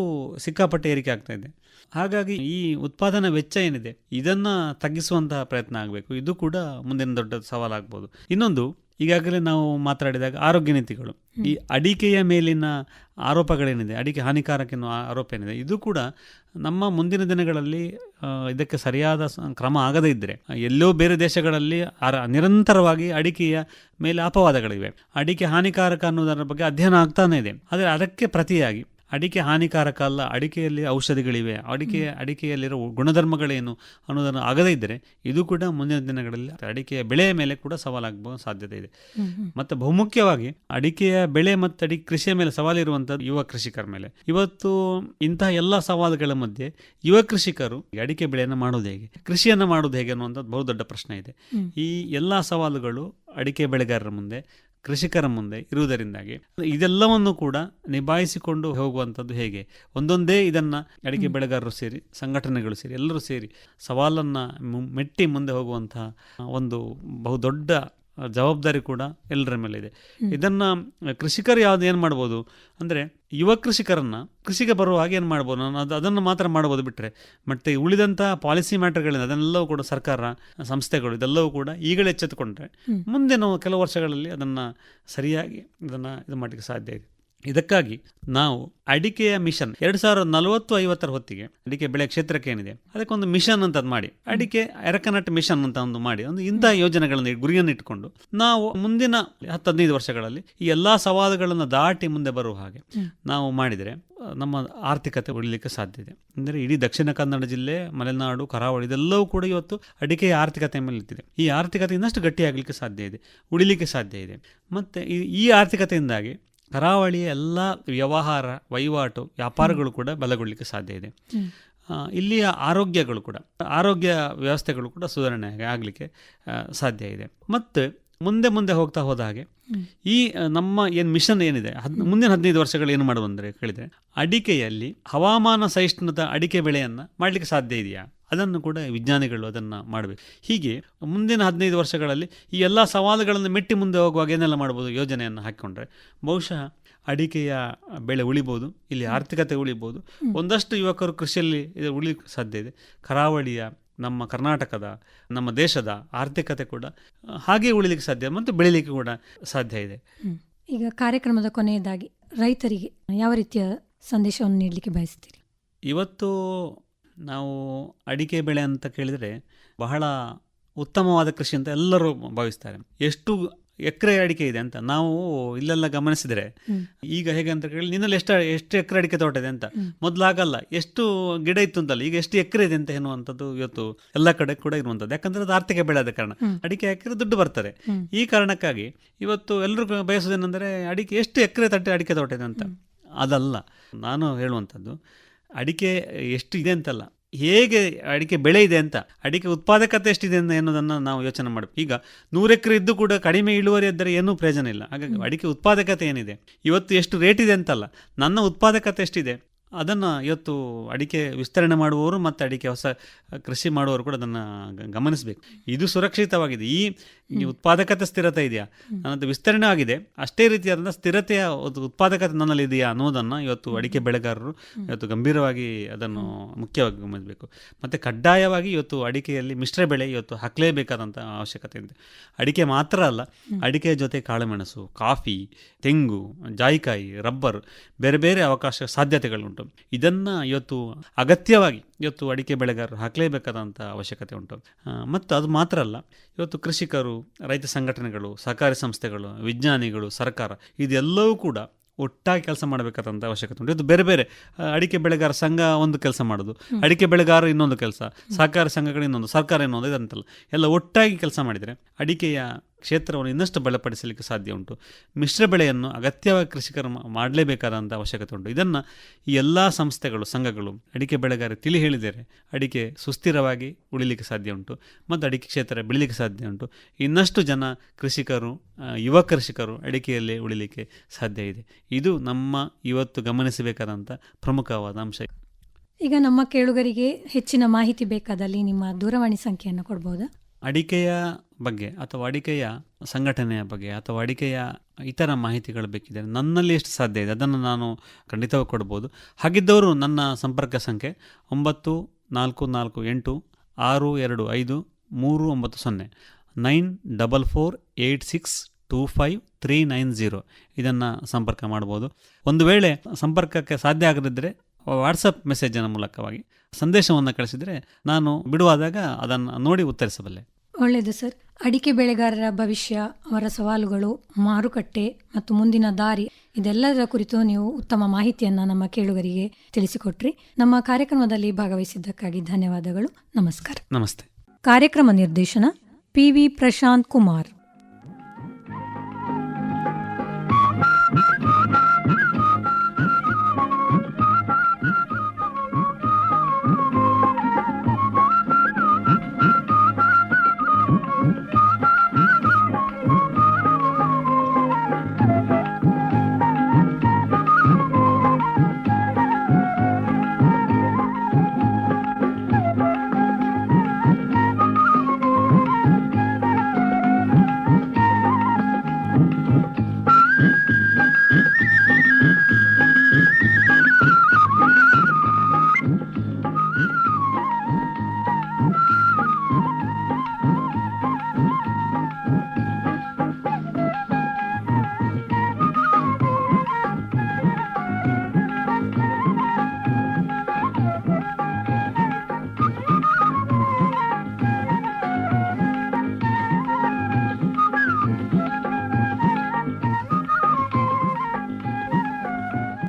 ಸಿಕ್ಕಾಪಟ್ಟೆ ಏರಿಕೆ ಆಗ್ತಾ ಇದೆ. ಹಾಗಾಗಿ ಈ ಉತ್ಪಾದನಾ ವೆಚ್ಚ ಏನಿದೆ ಇದನ್ನು ತಗ್ಗಿಸುವಂತಹ ಪ್ರಯತ್ನ ಆಗಬೇಕು. ಇದು ಕೂಡ ಮುಂದಿನ ದೊಡ್ಡ ಸವಾಲಾಗ್ಬೋದು. ಇನ್ನೊಂದು, ಈಗಾಗಲೇ ನಾವು ಮಾತಾಡಿದಾಗ ಆರೋಗ್ಯ ನೀತಿಗಳು, ಈ ಅಡಿಕೆಯ ಮೇಲಿನ ಆರೋಪಗಳೇನಿದೆ, ಅಡಿಕೆ ಹಾನಿಕಾರಕ ಎನ್ನುವ ಆರೋಪ ಏನಿದೆ, ಇದು ಕೂಡ ನಮ್ಮ ಮುಂದಿನ ದಿನಗಳಲ್ಲಿ ಇದಕ್ಕೆ ಸರಿಯಾದ ಕ್ರಮ ಆಗದೇ ಇದ್ದರೆ, ಎಲ್ಲೋ ಬೇರೆ ದೇಶಗಳಲ್ಲಿ ನಿರಂತರವಾಗಿ ಅಡಿಕೆಯ ಮೇಲೆ ಅಪವಾದಗಳಿವೆ. ಅಡಿಕೆ ಹಾನಿಕಾರಕ ಅನ್ನೋದರ ಬಗ್ಗೆ ಅಧ್ಯಯನ ಆಗ್ತಾನೆ ಇದೆ. ಆದರೆ ಅದಕ್ಕೆ ಪ್ರತಿಯಾಗಿ ಅಡಿಕೆ ಹಾನಿಕಾರಕ ಅಲ್ಲ, ಅಡಿಕೆಯಲ್ಲಿ ಔಷಧಿಗಳಿವೆ, ಅಡಿಕೆಯಲ್ಲಿರೋ ಗುಣಧರ್ಮಗಳೇನು ಅನ್ನೋದನ್ನು ಆಗದೇ ಇದ್ದರೆ ಇದು ಕೂಡ ಮುಂದಿನ ದಿನಗಳಲ್ಲಿ ಅಡಿಕೆಯ ಬೆಳೆಯ ಮೇಲೆ ಕೂಡ ಸವಾಲಾಗಬಹುದು ಸಾಧ್ಯತೆ ಇದೆ. ಮತ್ತು ಬಹುಮುಖ್ಯವಾಗಿ ಅಡಿಕೆಯ ಬೆಳೆ ಮತ್ತು ಕೃಷಿಯ ಮೇಲೆ ಸವಾಲಿರುವಂಥದ್ದು ಯುವ ಕೃಷಿಕರ ಮೇಲೆ. ಇವತ್ತು ಇಂತಹ ಎಲ್ಲ ಸವಾಲುಗಳ ಮಧ್ಯೆ ಯುವ ಕೃಷಿಕರು ಅಡಿಕೆ ಬೆಳೆಯನ್ನು ಮಾಡೋದು ಹೇಗೆ, ಕೃಷಿಯನ್ನು ಮಾಡೋದು ಹೇಗೆ ಅನ್ನುವಂಥದ್ದು ಬಹುದೊಡ್ಡ ಪ್ರಶ್ನೆ ಇದೆ. ಈ ಎಲ್ಲ ಸವಾಲುಗಳು ಅಡಿಕೆ ಬೆಳೆಗಾರರ ಮುಂದೆ, ಕೃಷಿಕರ ಮುಂದೆ ಇರುವುದರಿಂದಾಗಿ ಇದೆಲ್ಲವನ್ನು ಕೂಡ ನಿಭಾಯಿಸಿಕೊಂಡು ಹೋಗುವಂಥದ್ದು ಹೇಗೆ, ಒಂದೊಂದೇ ಇದನ್ನು ಅಡಿಕೆ ಬೆಳೆಗಾರರು ಸೇರಿ, ಸಂಘಟನೆಗಳು ಸೇರಿ, ಎಲ್ಲರೂ ಸೇರಿ ಸವಾಲನ್ನು ಮೆಟ್ಟಿ ಮುಂದೆ ಹೋಗುವಂತಹ ಒಂದು ಬಹುದೊಡ್ಡ ಜವಾಬ್ದಾರಿ ಕೂಡ ಎಲ್ಲರ ಮೇಲೆ ಇದೆ. ಇದನ್ನು ಕೃಷಿಕರು ಏನು ಮಾಡ್ಬೋದು ಅಂದರೆ, ಯುವ ಕೃಷಿಕರನ್ನು ಕೃಷಿಗೆ ಬರುವ ಹಾಗೆ ಏನು ಮಾಡ್ಬೋದು, ಅದನ್ನು ಮಾತ್ರ ಮಾಡ್ಬೋದು ಬಿಟ್ಟರೆ, ಮತ್ತು ಉಳಿದಂಥ ಪಾಲಿಸಿ ಮ್ಯಾಟರ್ಗಳಿಂದ ಅದನ್ನೆಲ್ಲವೂ ಕೂಡ ಸರ್ಕಾರ, ಸಂಸ್ಥೆಗಳು ಇದೆಲ್ಲವೂ ಕೂಡ ಈಗಲೇ ಎಚ್ಚೆತ್ತುಕೊಂಡ್ರೆ ಮುಂದೆ ನಾವು ಕೆಲವು ವರ್ಷಗಳಲ್ಲಿ ಅದನ್ನು ಸರಿಯಾಗಿ ಇದು ಮಾಡಲಿಕ್ಕೆ ಸಾಧ್ಯ ಇದೆ. ಇದಕ್ಕಾಗಿ ನಾವು ಅಡಿಕೆಯ ಮಿಷನ್ 2040-50 ಹೊತ್ತಿಗೆ ಅಡಿಕೆ ಬೆಳೆ ಕ್ಷೇತ್ರಕ್ಕೆ ಏನಿದೆ ಅದಕ್ಕೊಂದು ಮಿಷನ್ ಅಂತ ಮಾಡಿ, ಅಡಿಕೆ ಎರಕನಟ್ ಮಿಷನ್ ಅಂತ ಒಂದು ಮಾಡಿ, ಇಂತಹ ಯೋಜನೆಗಳನ್ನು ಗುರಿಯನ್ನು ಇಟ್ಟುಕೊಂಡು ನಾವು ಮುಂದಿನ 10-15 ವರ್ಷಗಳಲ್ಲಿ ಈ ಎಲ್ಲ ಸವಾಲುಗಳನ್ನು ದಾಟಿ ಮುಂದೆ ಬರುವ ಹಾಗೆ ನಾವು ಮಾಡಿದರೆ ನಮ್ಮ ಆರ್ಥಿಕತೆ ಉಳಿಲಿಕ್ಕೆ ಸಾಧ್ಯ ಇದೆ. ಅಂದರೆ ಇಡೀ ದಕ್ಷಿಣ ಕನ್ನಡ ಜಿಲ್ಲೆ, ಮಲೆನಾಡು, ಕರಾವಳಿ ಇದೆಲ್ಲವೂ ಕೂಡ ಇವತ್ತು ಅಡಿಕೆಯ ಆರ್ಥಿಕತೆ ಮೇಲೆ ನಿಂತಿದೆ. ಈ ಆರ್ಥಿಕತೆ ಇನ್ನಷ್ಟು ಗಟ್ಟಿಯಾಗಲಿಕ್ಕೆ ಸಾಧ್ಯ ಇದೆ, ಉಳಿಲಿಕ್ಕೆ ಸಾಧ್ಯ ಇದೆ. ಮತ್ತು ಈ ಆರ್ಥಿಕತೆಯಿಂದಾಗಿ ಕರಾವಳಿಯ ಎಲ್ಲ ವಹಿವಾಟು, ವ್ಯಾಪಾರಗಳು ಕೂಡ ಬಲಗೊಳ್ಳಲಿಕ್ಕೆ ಸಾಧ್ಯ ಇದೆ. ಇಲ್ಲಿಯ ಆರೋಗ್ಯ ವ್ಯವಸ್ಥೆಗಳು ಕೂಡ ಸುಧಾರಣೆ ಆಗಲಿಕ್ಕೆ ಸಾಧ್ಯ ಇದೆ. ಮತ್ತು ಮುಂದೆ ಹೋಗ್ತಾ ಹೋದ ಹಾಗೆ ಈ ನಮ್ಮ ಮಿಷನ್ ಏನಿದೆ ಮುಂದಿನ 15 ವರ್ಷಗಳು ಏನು ಮಾಡುವಂದರೆ ಕೇಳಿದರೆ, ಅಡಿಕೆಯಲ್ಲಿ ಹವಾಮಾನ ಸಹಿಷ್ಣುತ ಅಡಿಕೆ ಬೆಳೆಯನ್ನು ಮಾಡಲಿಕ್ಕೆ ಸಾಧ್ಯ ಇದೆಯಾ, ಅದನ್ನು ಕೂಡ ವಿಜ್ಞಾನಿಗಳು ಅದನ್ನು ಮಾಡಬೇಕು. ಹೀಗೆ ಮುಂದಿನ 15 ವರ್ಷಗಳಲ್ಲಿ ಈ ಎಲ್ಲ ಸವಾಲುಗಳನ್ನು ಮೆಟ್ಟಿ ಮುಂದೆ ಹೋಗುವಾಗ ಏನೆಲ್ಲ ಮಾಡ್ಬೋದು ಯೋಜನೆಯನ್ನು ಹಾಕಿಕೊಂಡ್ರೆ ಬಹುಶಃ ಅಡಿಕೆಯ ಬೆಳೆ ಉಳಿಬೋದು, ಇಲ್ಲಿ ಆರ್ಥಿಕತೆ ಉಳಿಬೋದು, ಒಂದಷ್ಟು ಯುವಕರು ಕೃಷಿಯಲ್ಲಿ ಉಳಿಲಿಕ್ಕೆ ಸಾಧ್ಯ ಇದೆ. ಕರಾವಳಿಯ, ನಮ್ಮ ಕರ್ನಾಟಕದ, ನಮ್ಮ ದೇಶದ ಆರ್ಥಿಕತೆ ಕೂಡ ಹಾಗೆ ಉಳಿಲಿಕ್ಕೆ ಸಾಧ್ಯ ಮತ್ತು ಬೆಳಿಲಿಕ್ಕೆ ಕೂಡ ಸಾಧ್ಯ ಇದೆ. ಈಗ ಕಾರ್ಯಕ್ರಮದ ಕೊನೆಯದಾಗಿ ರೈತರಿಗೆ ಯಾವ ರೀತಿಯ ಸಂದೇಶವನ್ನು ನೀಡಲಿಕ್ಕೆ ಬಯಸ್ತೀರಿ? ಇವತ್ತು ನಾವು ಅಡಿಕೆ ಬೆಳೆ ಅಂತ ಕೇಳಿದರೆ ಬಹಳ ಉತ್ತಮವಾದ ಕೃಷಿ ಅಂತ ಎಲ್ಲರೂ ಭಾವಿಸ್ತಾರೆ. ಎಷ್ಟು ಎಕರೆ ಅಡಿಕೆ ಇದೆ ಅಂತ ನಾವು ಇಲ್ಲೆಲ್ಲ ಗಮನಿಸಿದರೆ ಈಗ ಹೇಗೆ ಅಂತ ಕೇಳಿ ನಿನ್ನಲ್ಲಿ ಎಷ್ಟು ಎಕರೆ ಅಡಿಕೆ ತೋಟ ಇದೆ ಅಂತ ಮೊದಲಾಗಲ್ಲ, ಎಷ್ಟು ಗಿಡ ಇತ್ತು ಅಂತಲ್ಲ, ಈಗ ಎಷ್ಟು ಎಕರೆ ಇದೆ ಅಂತ ಎನ್ನುವಂಥದ್ದು ಇವತ್ತು ಎಲ್ಲ ಕಡೆ ಕೂಡ ಇರುವಂಥದ್ದು. ಯಾಕಂದ್ರೆ ಅದು ಆರ್ಥಿಕ ಬೆಳೆ ಆದ ಕಾರಣ ಅಡಿಕೆ ಹಾಕಿದ್ರೆ ದುಡ್ಡು ಬರ್ತದೆ. ಈ ಕಾರಣಕ್ಕಾಗಿ ಇವತ್ತು ಎಲ್ಲರೂ ಬಯಸೋದೇನೆಂದರೆ ಅಡಿಕೆ ಎಷ್ಟು ಎಕರೆ ಅಡಿಕೆ ತೋಟ ಇದೆ ಅಂತ. ಅದಲ್ಲ ನಾನು ಹೇಳುವಂಥದ್ದು, ಅಡಿಕೆ ಎಷ್ಟು ಇದೆ ಅಂತಲ್ಲ, ಹೇಗೆ ಅಡಿಕೆ ಬೆಳೆ ಇದೆ ಅಂತ, ಅಡಿಕೆ ಉತ್ಪಾದಕತೆ ಎಷ್ಟಿದೆ ಅನ್ನೋದನ್ನು ನಾವು ಯೋಚನೆ ಮಾಡಬೇಕು. ಈಗ 100 ಎಕರೆ ಇದ್ದು ಕೂಡ ಕಡಿಮೆ ಇಳುವರಿ ಇದ್ದರೆ ಏನೂ ಪ್ರಯೋಜನ ಇಲ್ಲ. ಹಾಗಾಗಿ ಅಡಿಕೆ ಉತ್ಪಾದಕತೆ ಏನಿದೆ, ಇವತ್ತು ಎಷ್ಟು ರೇಟ್ ಇದೆ ಅಂತಲ್ಲ, ನನ್ನ ಉತ್ಪಾದಕತೆ ಎಷ್ಟಿದೆ ಅದನ್ನು ಇವತ್ತು ಅಡಿಕೆ ವಿಸ್ತರಣೆ ಮಾಡುವವರು ಮತ್ತು ಅಡಿಕೆ ಹೊಸ ಕೃಷಿ ಮಾಡುವವರು ಕೂಡ ಅದನ್ನು ಗಮನಿಸಬೇಕು. ಇದು ಸುರಕ್ಷಿತವಾಗಿದೆ. ಈ ಉತ್ಪಾದಕತೆ ಸ್ಥಿರತೆ ಇದೆಯಾ, ನನ್ನದು ವಿಸ್ತರಣೆ ಆಗಿದೆ, ಅಷ್ಟೇ ರೀತಿಯಾದಂಥ ಸ್ಥಿರತೆಯ ಉತ್ಪಾದಕತೆ ನನ್ನಲ್ಲಿ ಇದೆಯಾ ಅನ್ನೋದನ್ನು ಇವತ್ತು ಅಡಿಕೆ ಬೆಳೆಗಾರರು ಇವತ್ತು ಗಂಭೀರವಾಗಿ ಅದನ್ನು ಮುಖ್ಯವಾಗಿ ಗಮನಿಸಬೇಕು. ಮತ್ತು ಕಡ್ಡಾಯವಾಗಿ ಇವತ್ತು ಅಡಿಕೆಯಲ್ಲಿ ಮಿಶ್ರ ಬೆಳೆ ಇವತ್ತು ಹಾಕಲೇಬೇಕಾದಂಥ ಅವಶ್ಯಕತೆ ಇದೆ. ಅಡಿಕೆ ಮಾತ್ರ ಅಲ್ಲ, ಅಡಿಕೆಯ ಜೊತೆ ಕಾಳುಮೆಣಸು, ಕಾಫಿ, ತೆಂಗು, ಜಾಯಿಕಾಯಿ, ರಬ್ಬರ್, ಬೇರೆ ಬೇರೆ ಅವಕಾಶ ಸಾಧ್ಯತೆಗಳುಂಟು. ಇದನ್ನು ಇವತ್ತು ಅಗತ್ಯವಾಗಿ ಇವತ್ತು ಅಡಿಕೆ ಬೆಳೆಗಾರರು ಹಾಕಲೇಬೇಕಾದಂಥ ಅವಶ್ಯಕತೆ ಉಂಟು. ಮತ್ತು ಅದು ಮಾತ್ರ ಅಲ್ಲ, ಇವತ್ತು ಕೃಷಿಕರು, ರೈತ ಸಂಘಟನೆಗಳು, ಸಹಕಾರಿ ಸಂಸ್ಥೆಗಳು, ವಿಜ್ಞಾನಿಗಳು, ಸರ್ಕಾರ, ಇದೆಲ್ಲವೂ ಕೂಡ ಒಟ್ಟಾಗಿ ಕೆಲಸ ಮಾಡಬೇಕಾದಂಥ ಅವಶ್ಯಕತೆ ಉಂಟು. ಇದು ಬೇರೆ ಬೇರೆ ಅಡಿಕೆ ಬೆಳೆಗಾರ ಸಂಘ ಒಂದು ಕೆಲಸ ಮಾಡೋದು, ಅಡಿಕೆ ಬೆಳೆಗಾರ ಇನ್ನೊಂದು ಕೆಲಸ, ಸಹಕಾರಿ ಸಂಘಗಳು ಇನ್ನೊಂದು, ಸರ್ಕಾರ ಇನ್ನೊಂದು, ಇದಂತಲ್ಲ, ಎಲ್ಲ ಒಟ್ಟಾಗಿ ಕೆಲಸ ಮಾಡಿದರೆ ಅಡಿಕೆಯ ಕ್ಷೇತ್ರವನ್ನು ಇನ್ನಷ್ಟು ಬಲಪಡಿಸಲಿಕ್ಕೆ ಸಾಧ್ಯ ಉಂಟು. ಮಿಶ್ರ ಬೆಳೆಯನ್ನು ಅಗತ್ಯವಾಗಿ ಕೃಷಿಕರು ಮಾಡಲೇಬೇಕಾದಂಥ ಅವಶ್ಯಕತೆ ಉಂಟು. ಇದನ್ನು ಈ ಎಲ್ಲ ಸಂಸ್ಥೆಗಳು, ಸಂಘಗಳು ಅಡಿಕೆ ಬೆಳೆಗಾರ ತಿಳಿ ಹೇಳಿದರೆ ಅಡಿಕೆ ಸುಸ್ಥಿರವಾಗಿ ಉಳಿಲಿಕ್ಕೆ ಸಾಧ್ಯ ಉಂಟು ಮತ್ತು ಅಡಿಕೆ ಕ್ಷೇತ್ರ ಬೆಳೀಲಿಕ್ಕೆ ಸಾಧ್ಯ ಉಂಟು. ಇನ್ನಷ್ಟು ಜನ ಕೃಷಿಕರು, ಯುವ ಕೃಷಿಕರು ಅಡಿಕೆಯಲ್ಲೇ ಉಳಿಲಿಕ್ಕೆ ಸಾಧ್ಯ ಇದೆ. ಇದು ನಮ್ಮ ಇವತ್ತು ಗಮನಿಸಬೇಕಾದಂಥ ಪ್ರಮುಖವಾದ ಅಂಶ. ಈಗ ನಮ್ಮ ಕೇಳುಗರಿಗೆ ಹೆಚ್ಚಿನ ಮಾಹಿತಿ ಬೇಕಾದಲ್ಲಿ ನಿಮ್ಮ ದೂರವಾಣಿ ಸಂಖ್ಯೆಯನ್ನು ಕೊಡ್ಬೋದಾ? ಅಡಿಕೆಯ ಬಗ್ಗೆ ಅಥವಾ ಅಡಿಕೆಯ ಸಂಘಟನೆಯ ಬಗ್ಗೆ ಅಥವಾ ಅಡಿಕೆಯ ಇತರ ಮಾಹಿತಿಗಳು ಬೇಕಿದೆ, ನನ್ನಲ್ಲಿ ಎಷ್ಟು ಸಾಧ್ಯ ಇದೆ ಅದನ್ನು ನಾನು ಖಂಡಿತವಾಗಿ ಕೊಡ್ಬೋದು. ಹಾಗಿದ್ದವರು ನನ್ನ ಸಂಪರ್ಕ ಸಂಖ್ಯೆ 9448 625 390 9448625390 ಇದನ್ನು ಸಂಪರ್ಕ ಮಾಡ್ಬೋದು. ಒಂದು ವೇಳೆ ಸಂಪರ್ಕಕ್ಕೆ ಸಾಧ್ಯ ಆಗದಿದ್ದರೆ ವಾಟ್ಸಪ್ ಮೆಸೇಜಿನ ಮೂಲಕವಾಗಿ ಸಂದೇಶವನ್ನು ಕಳಿಸಿದರೆ ನಾನು ಬಿಡುವಾದಾಗ ಅದನ್ನು ನೋಡಿ ಉತ್ತರಿಸಬಲ್ಲೆ. ಒಳ್ಳೆಯದು ಸರ್. ಅಡಿಕೆ ಬೆಳೆಗಾರರ ಭವಿಷ್ಯ, ಅವರ ಸವಾಲುಗಳು, ಮಾರುಕಟ್ಟೆ ಮತ್ತು ಮುಂದಿನ ದಾರಿ, ಇದೆಲ್ಲದರ ಕುರಿತು ನೀವು ಉತ್ತಮ ಮಾಹಿತಿಯನ್ನು ನಮ್ಮ ಕೇಳುಗರಿಗೆ ತಿಳಿಸಿಕೊಟ್ರಿ. ನಮ್ಮ ಕಾರ್ಯಕ್ರಮದಲ್ಲಿ ಭಾಗವಹಿಸಿದ್ದಕ್ಕಾಗಿ ಧನ್ಯವಾದಗಳು. ನಮಸ್ಕಾರ. ನಮಸ್ತೆ. ಕಾರ್ಯಕ್ರಮ ನಿರ್ದೇಶನ PV ಪ್ರಶಾಂತ್ ಕುಮಾರ್.